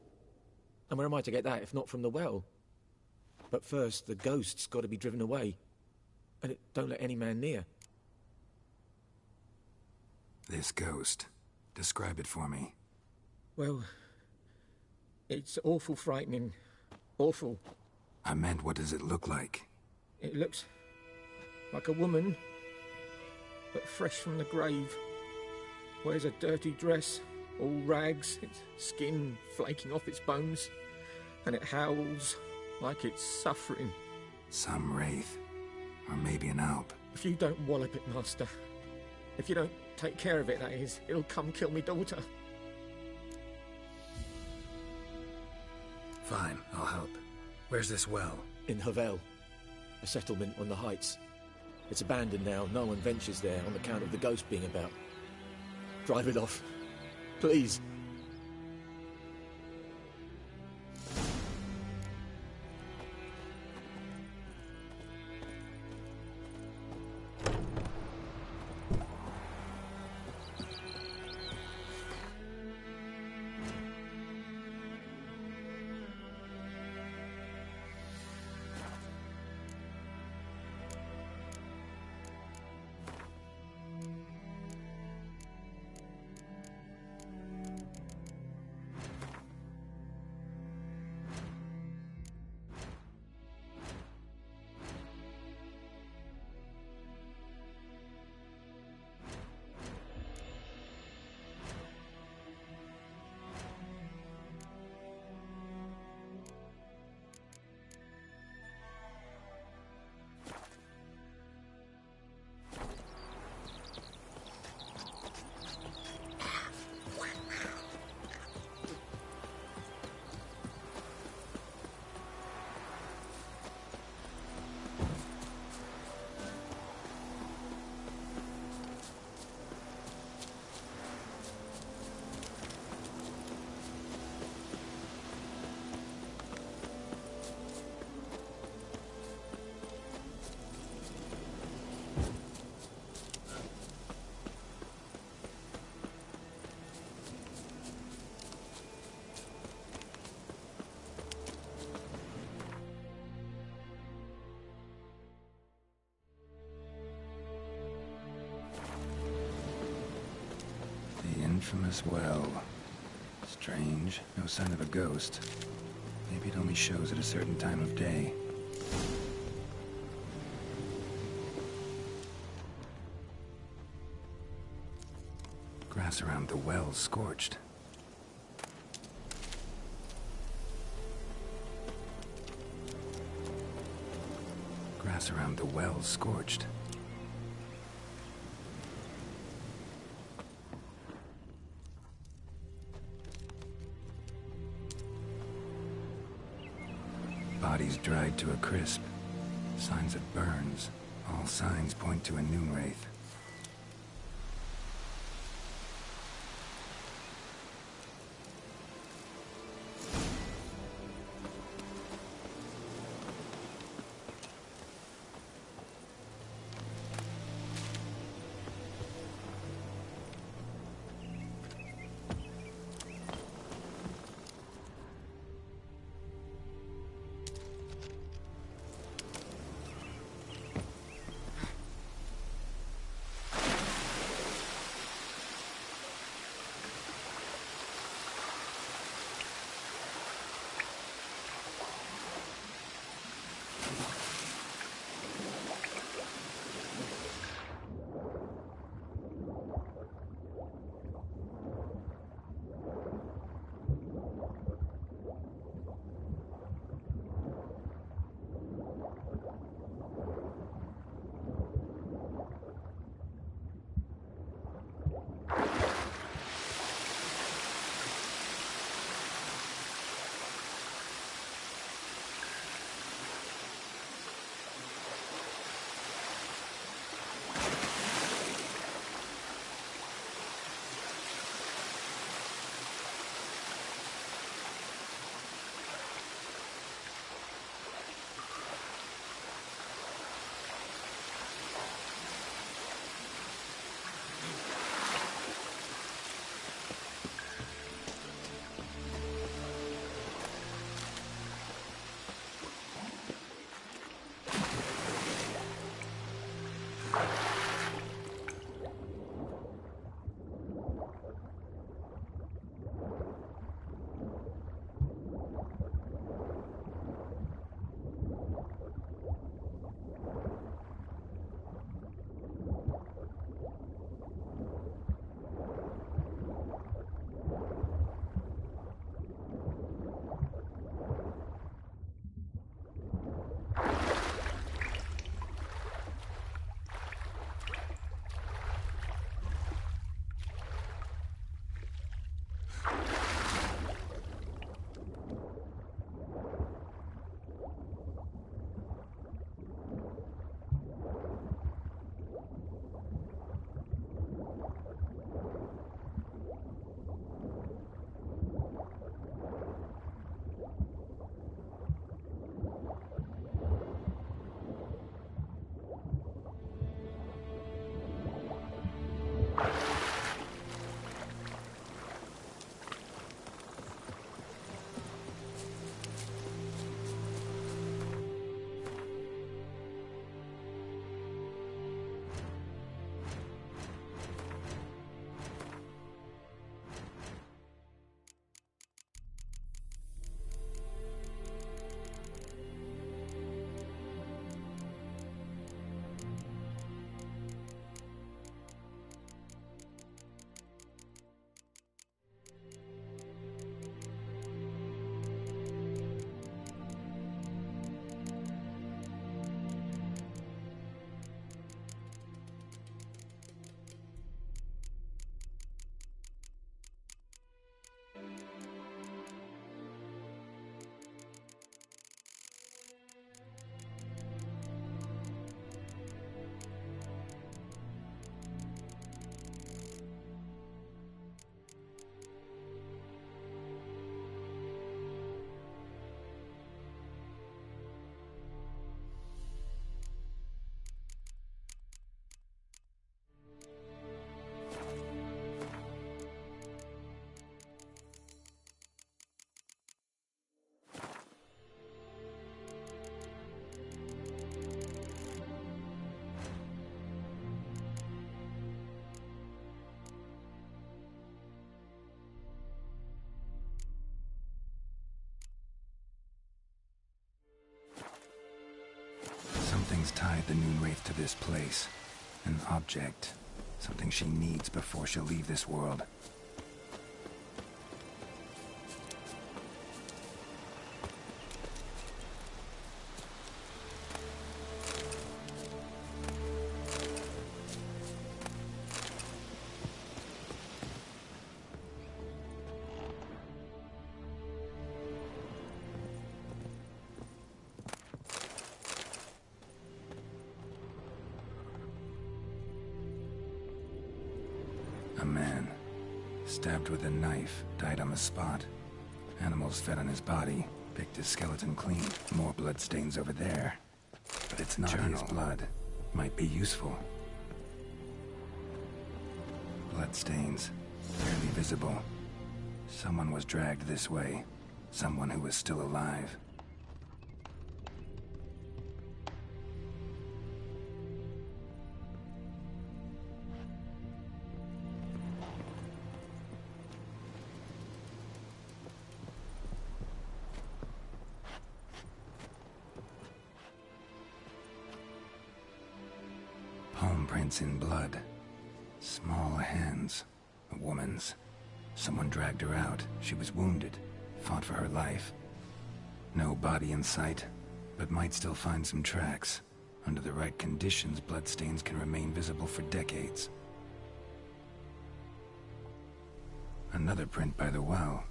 And where am I to get that if not from the well? But first, the ghost's got to be driven away. And it don't let any man near. This ghost. Describe it for me. Well, it's awful frightening. Awful. I meant, what does it look like? It looks like a woman, but fresh from the grave. Wears a dirty dress, all rags, its skin flaking off its bones, and it howls like it's suffering. Some wraith. Or maybe an alp. If you don't wallop it, Master, if you don't take care of it, that is, it'll come kill me daughter. Fine, I'll help. Where's this well? In Havel, a settlement on the heights. It's abandoned now, no one ventures there on account of the ghost being about. Drive it off, please. Infamous well. Strange. No sign of a ghost. Maybe it only shows at a certain time of day. Grass around the well scorched. Grass around the well scorched. Bodies dried to a crisp. Signs of burns. All signs point to a new wraith. the Noonwraith to this place. An object. Something she needs before she'll leave this world. A man, stabbed with a knife, died on the spot. Animals fed on his body, picked his skeleton clean. More bloodstains over there. But it's not his blood. Might be useful. Bloodstains, barely visible. Someone was dragged this way. Someone who was still alive. Palm prints in blood. Small hands. A woman's. Someone dragged her out. She was wounded. Fought for her life. No body in sight, but might still find some tracks. Under the right conditions, bloodstains can remain visible for decades. Another print by the well.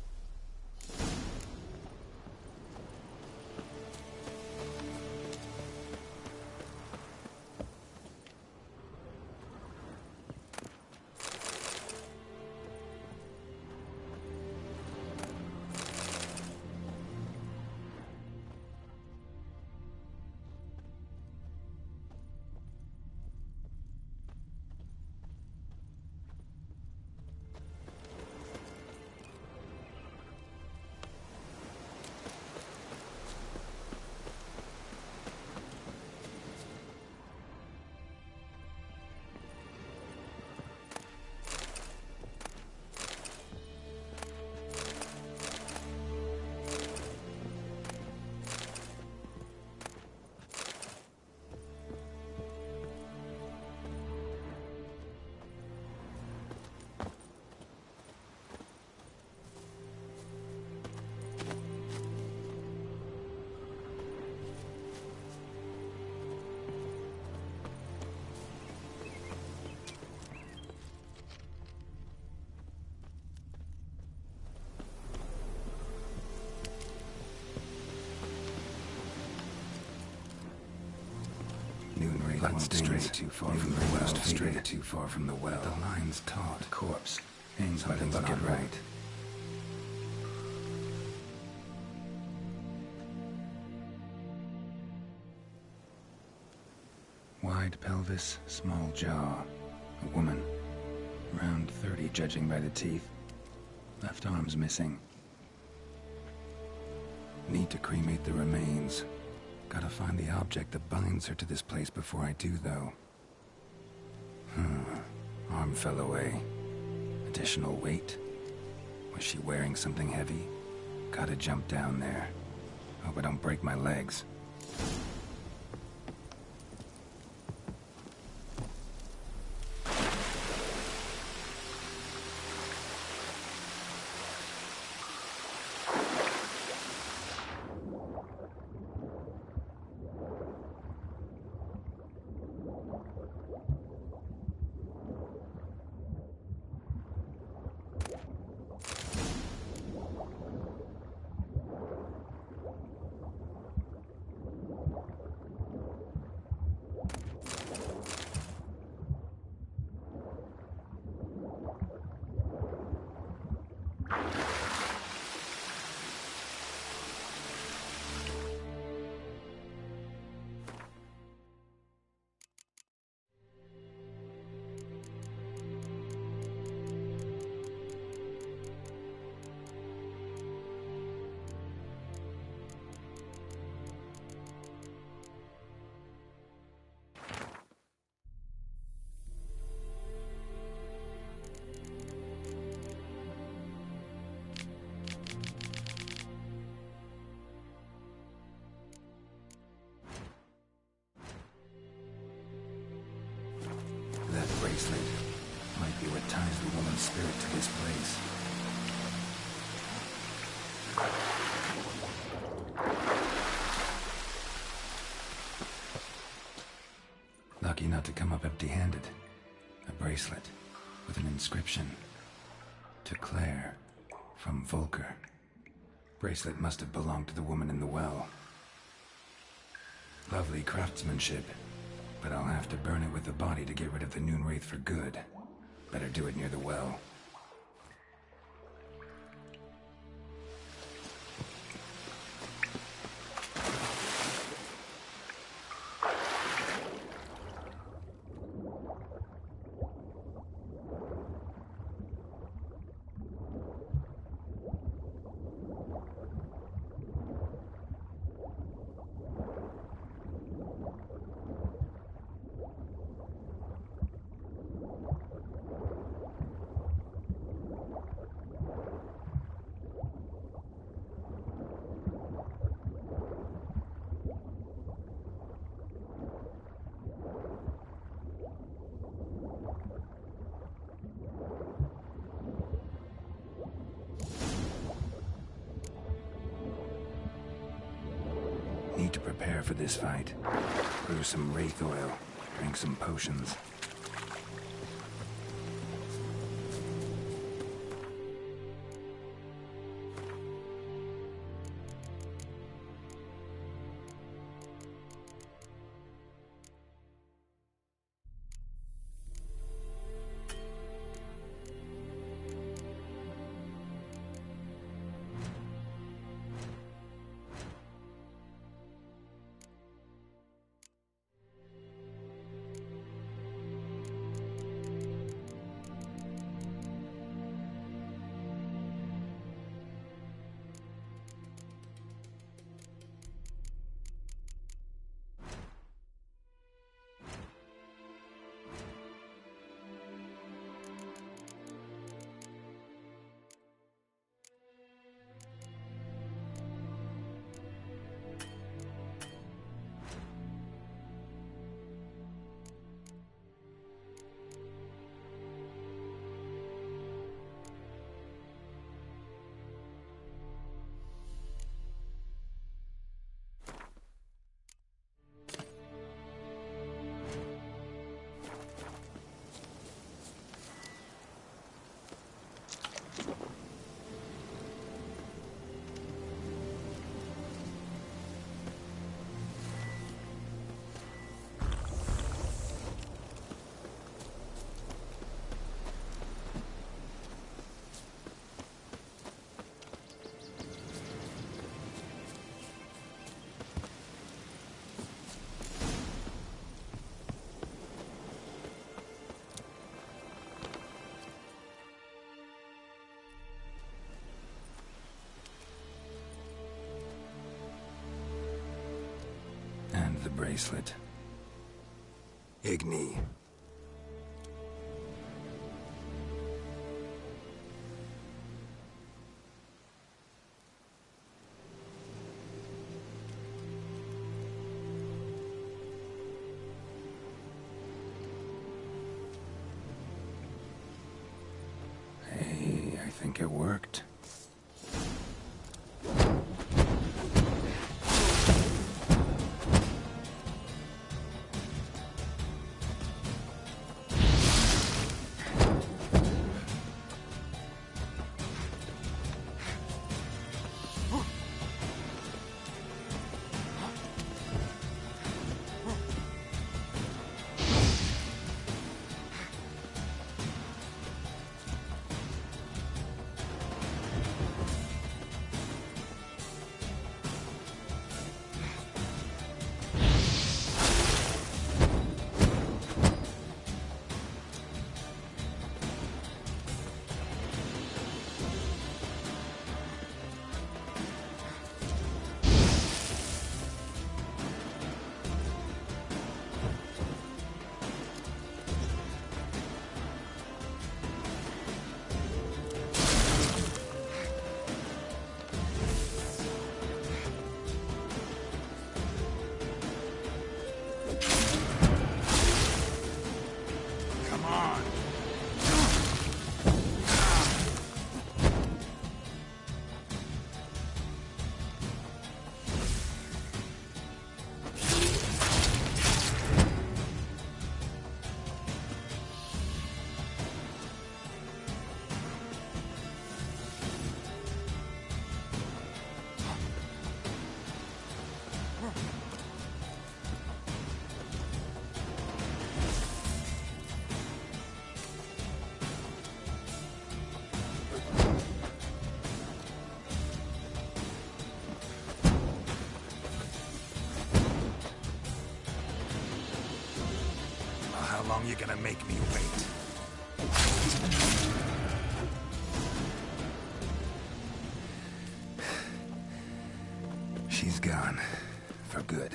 Bloodstains too far from the well. Straight too far from the well. The line's taut. Corpse hangs by the bucket right. Wide pelvis, small jaw. A woman. Around 30, judging by the teeth. Left arm's missing. Need to cremate the remains. Gotta find the object that binds her to this place before I do, though. Arm fell away. Additional weight? Was she wearing something heavy? Gotta jump down there. Hope I don't break my legs. be what ties the woman's spirit to this place. Lucky not to come up empty-handed. A bracelet with an inscription. To Claire, from Volker. Bracelet must have belonged to the woman in the well. Lovely craftsmanship, but I'll have to burn it with the body to get rid of the Noon Wraith for good. Better do it near the well. Need to prepare for this fight. Brew some wraith oil, drink some potions. The bracelet. Igni. Hey, I think it worked. How long you gonna make me wait? She's gone. For good.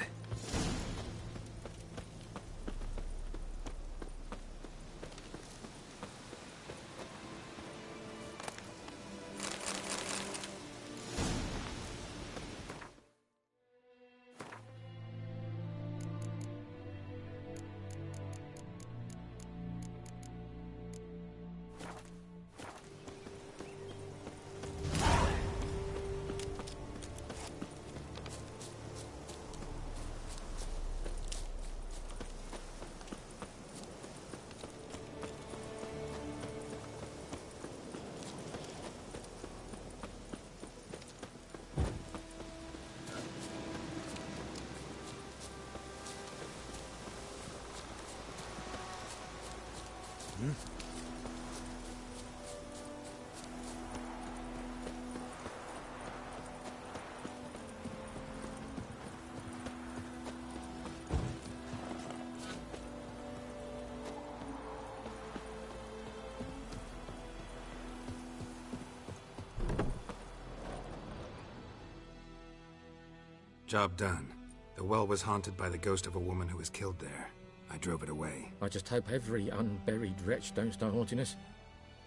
Job done. The well was haunted by the ghost of a woman who was killed there. I drove it away. I just hope every unburied wretch don't start haunting us.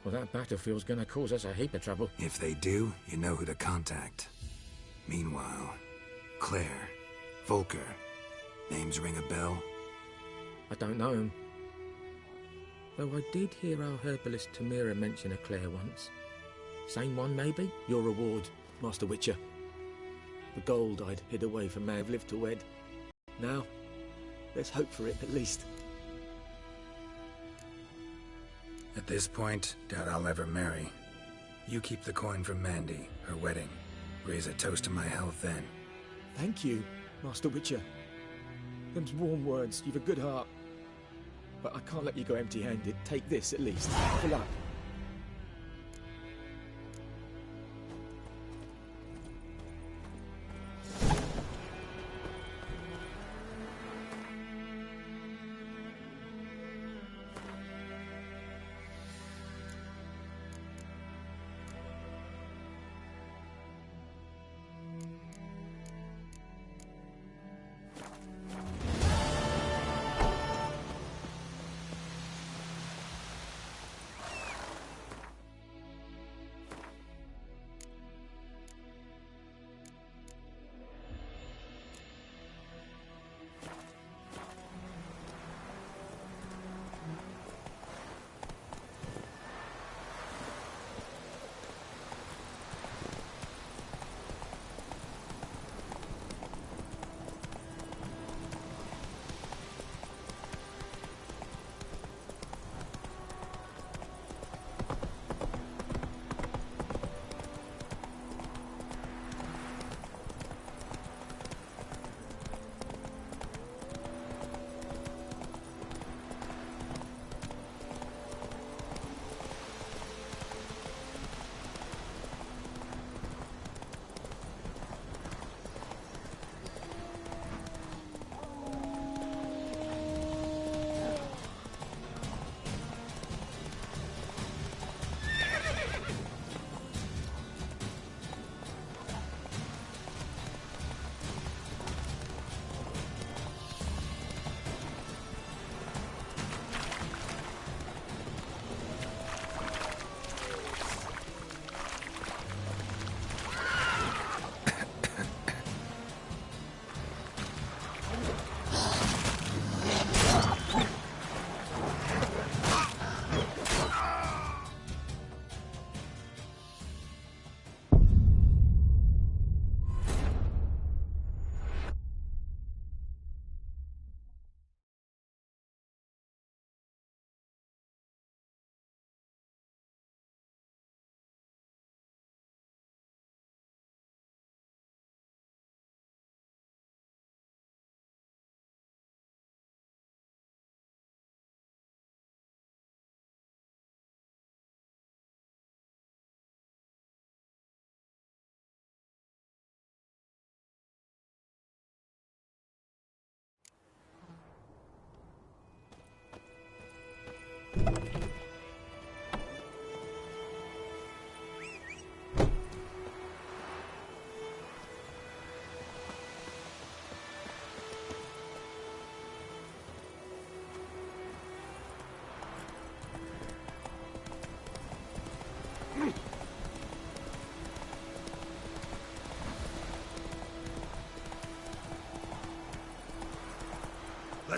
Well, that battlefield's gonna cause us a heap of trouble. If they do, you know who to contact. Meanwhile, Claire, Volker, names ring a bell? I don't know him. Though I did hear our herbalist Tamira mention a Claire once. Same one, maybe? Your reward, Master Witcher. The gold I'd hid away from may have lived to wed. Now, let's hope for it at least. At this point, doubt I'll ever marry. You keep the coin from Mandy, her wedding. Raise a toast to my health then. Thank you, Master Witcher. Them's warm words, you've a good heart. But I can't let you go empty-handed. Take this at least. Good luck.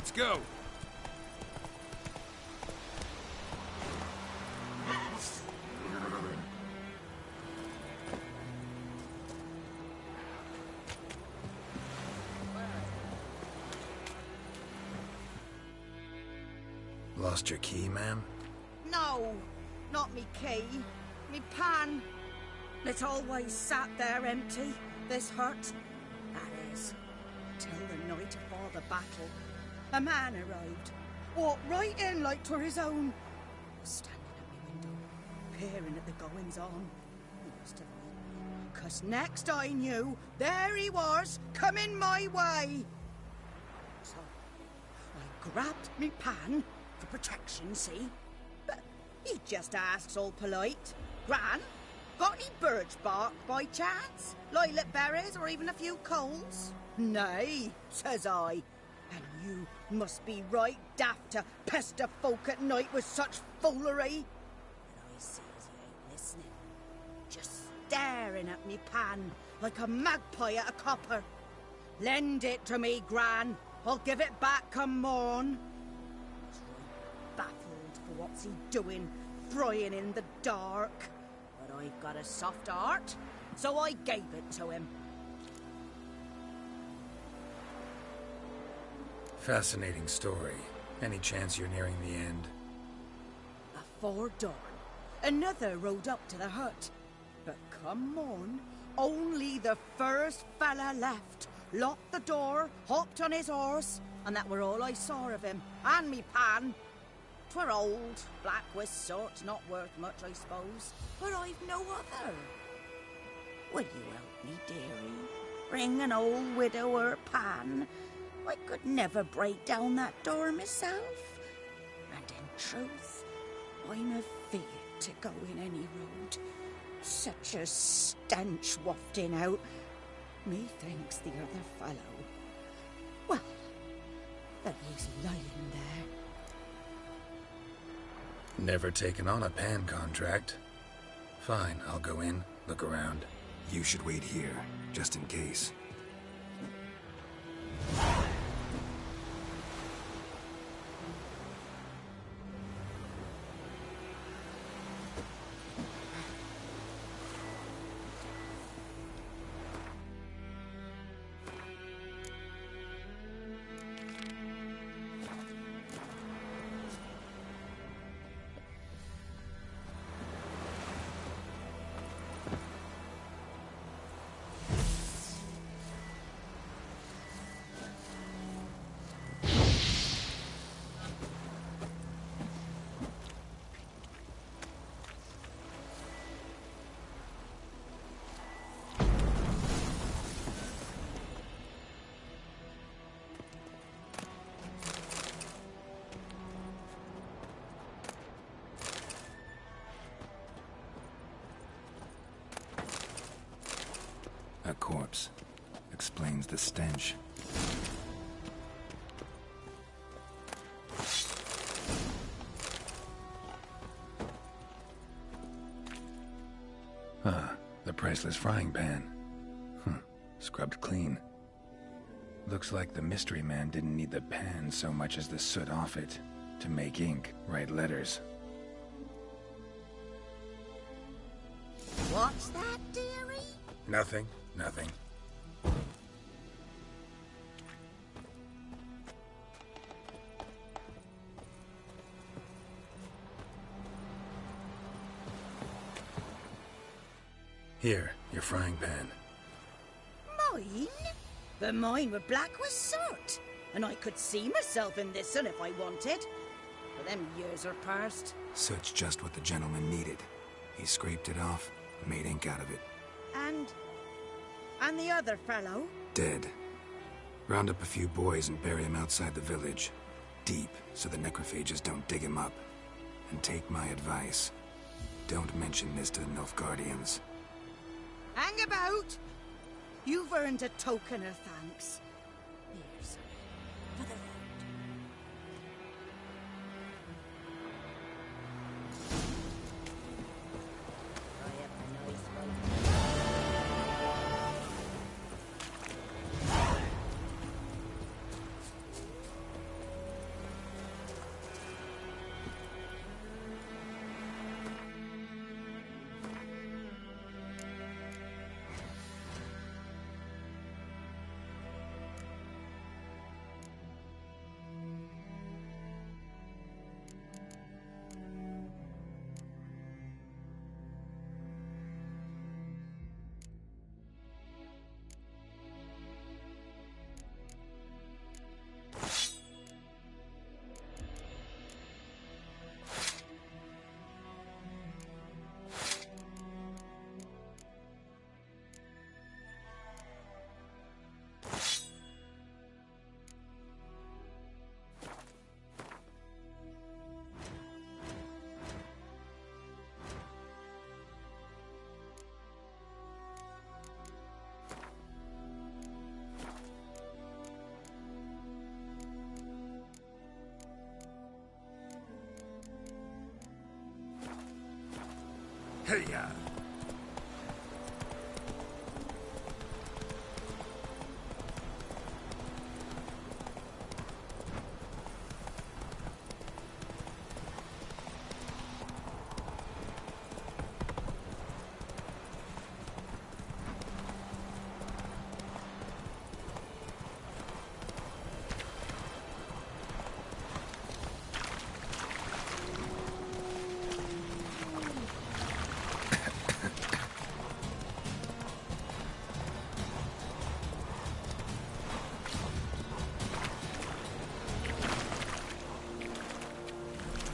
Let's go. Lost your key, ma'am? No, not me key. Me pan. It's always sat there empty, this hut. That is, till the night afore the battle. A man arrived, walked right in like 'twere his own. Was standing at me window, peering at the goings-on. He must have known, 'cause next I knew, there he was, coming my way. So, I grabbed me pan, for protection, see? But he just asks all polite, Gran, got any birch bark by chance? Lilac berries or even a few coals? Nay, says I. And you must be right daft to pester folk at night with such foolery. But I sees he ain't listening. Just staring at me pan like a magpie at a copper. Lend it to me, Gran. I'll give it back come morn. He's right baffled for what's he doing, frying in the dark. But I've got a soft heart, so I gave it to him. Fascinating story. Any chance you're nearing the end? Afore dawn, another rode up to the hut. But come morn, only the first fella left. Locked the door, hopped on his horse, and that were all I saw of him, and me pan. 'Twere old, black with sort, not worth much, I suppose, but I've no other. Will you help me, dearie? Bring an old widower pan? I could never break down that door myself. And in truth, I'm afeard to go in any road. Such a stench wafting out. Methinks the other fellow... Well, that he's lying there. Never taken on a pan contract. Fine, I'll go in, look around. You should wait here, just in case. A corpse. Explains the stench. The priceless frying pan. Scrubbed clean. Looks like the mystery man didn't need the pan so much as the soot off it to make ink, write letters. What's that, dearie? Nothing. Nothing. Here, your frying pan. Mine? But mine were black with soot, and I could see myself in this one if I wanted. But them years are past. Soot's just what the gentleman needed. He scraped it off, made ink out of it. And the other fellow? Dead. Round up a few boys and bury him outside the village. Deep, so the necrophages don't dig him up. And take my advice. Don't mention this to the Nilfgaardians. Hang about! You've earned a token of thanks. Here's for the road. Hey-ya!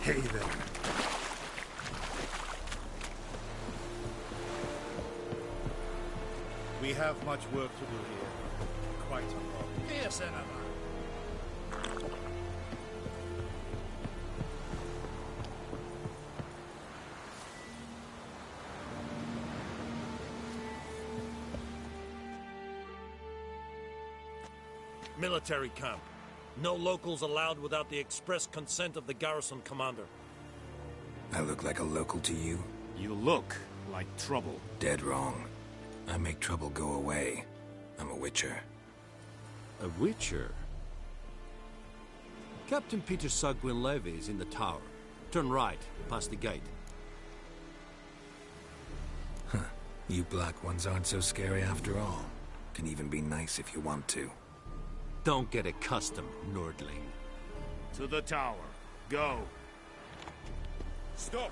Hey there. We have much work to do here. Quite a lot. Yes, Enema. Military camp. No locals allowed without the express consent of the garrison commander. I look like a local to you? You look like trouble. Dead wrong. I make trouble go away. I'm a witcher. A witcher? Captain Peter Sagwin Levy is in the tower. Turn right, past the gate. Huh. You black ones aren't so scary after all. Can even be nice if you want to. Don't get accustomed, Nordling. To the tower. Go. Stop!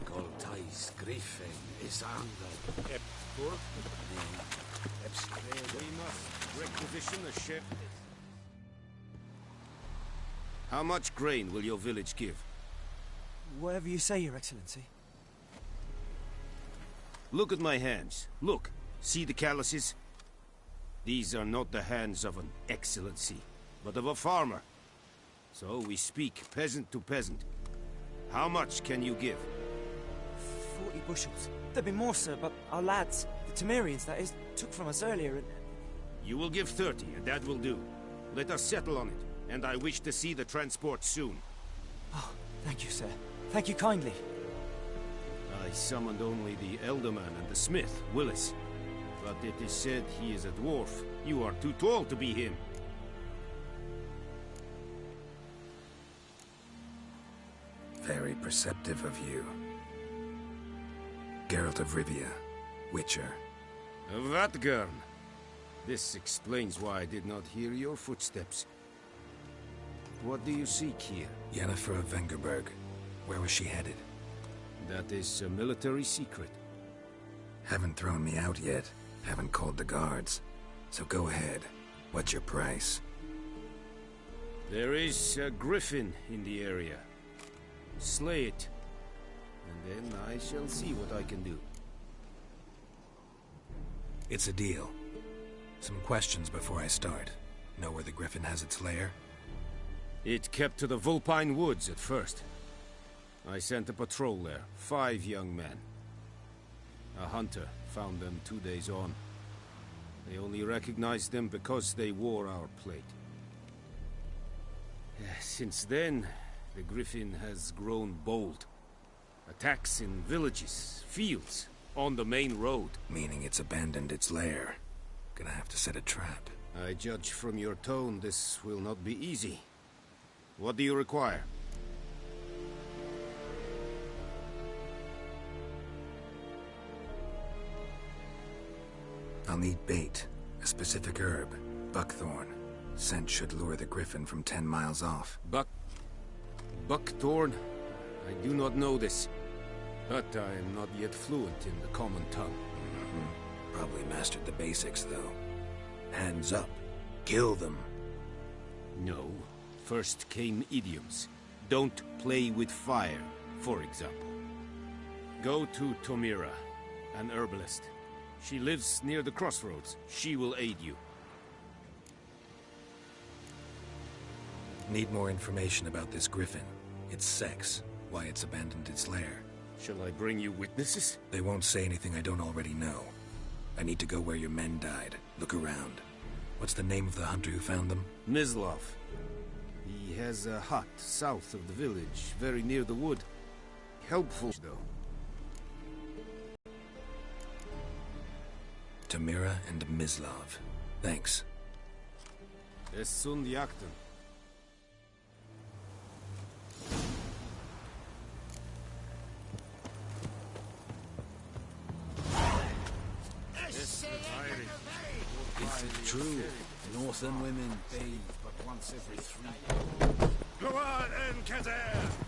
Goltais Griffin is anger. Epfur? We must requisition a ship. How much grain will your village give? Whatever you say, Your Excellency. Look at my hands. Look. See the calluses? These are not the hands of an excellency, but of a farmer. So we speak peasant to peasant. How much can you give? 40 bushels. There'd be more, sir, but our lads, the Temerians, that is, took from us earlier and... You will give 30, and that will do. Let us settle on it, and I wish to see the transport soon. Oh, thank you, sir. Thank you kindly. I summoned only the Elderman and the smith, Willis. But it is said he is a dwarf. You are too tall to be him. Very perceptive of you. Geralt of Rivia, Witcher. Vatgern. This explains why I did not hear your footsteps. What do you seek here? Yennefer of Vengerberg. Where was she headed? That is a military secret. Haven't thrown me out yet. Haven't called the guards. So go ahead. What's your price? There is a griffin in the area. Slay it. And then I shall see what I can do. It's a deal. Some questions before I start. Know where the griffin has its lair? It kept to the Vulpine Woods at first. I sent a patrol there. 5 young men. A hunter found them 2 days on. They only recognized them because they wore our plate. Since then, the griffin has grown bold. Attacks in villages, fields, on the main road. Meaning it's abandoned its lair. Gonna have to set a trap. I judge from your tone this will not be easy. What do you require? I'll need bait, a specific herb, buckthorn. Scent should lure the griffin from 10 miles off. Buckthorn? I do not know this. But I am not yet fluent in the common tongue. Probably mastered the basics, though. Hands up. Kill them. No. First came idioms. Don't play with fire, for example. Go to Tomira, an herbalist. She lives near the crossroads. She will aid you. Need more information about this griffin. Its sex, why it's abandoned its lair. Shall I bring you witnesses? They won't say anything I don't already know. I need to go where your men died. Look around. What's the name of the hunter who found them? Mislov. He has a hut south of the village, very near the wood. helpful, though. Tamira and Mislav. Thanks. Es sunt jakten. It's true. Northern women bathe but once every 3 Go on, Enketer!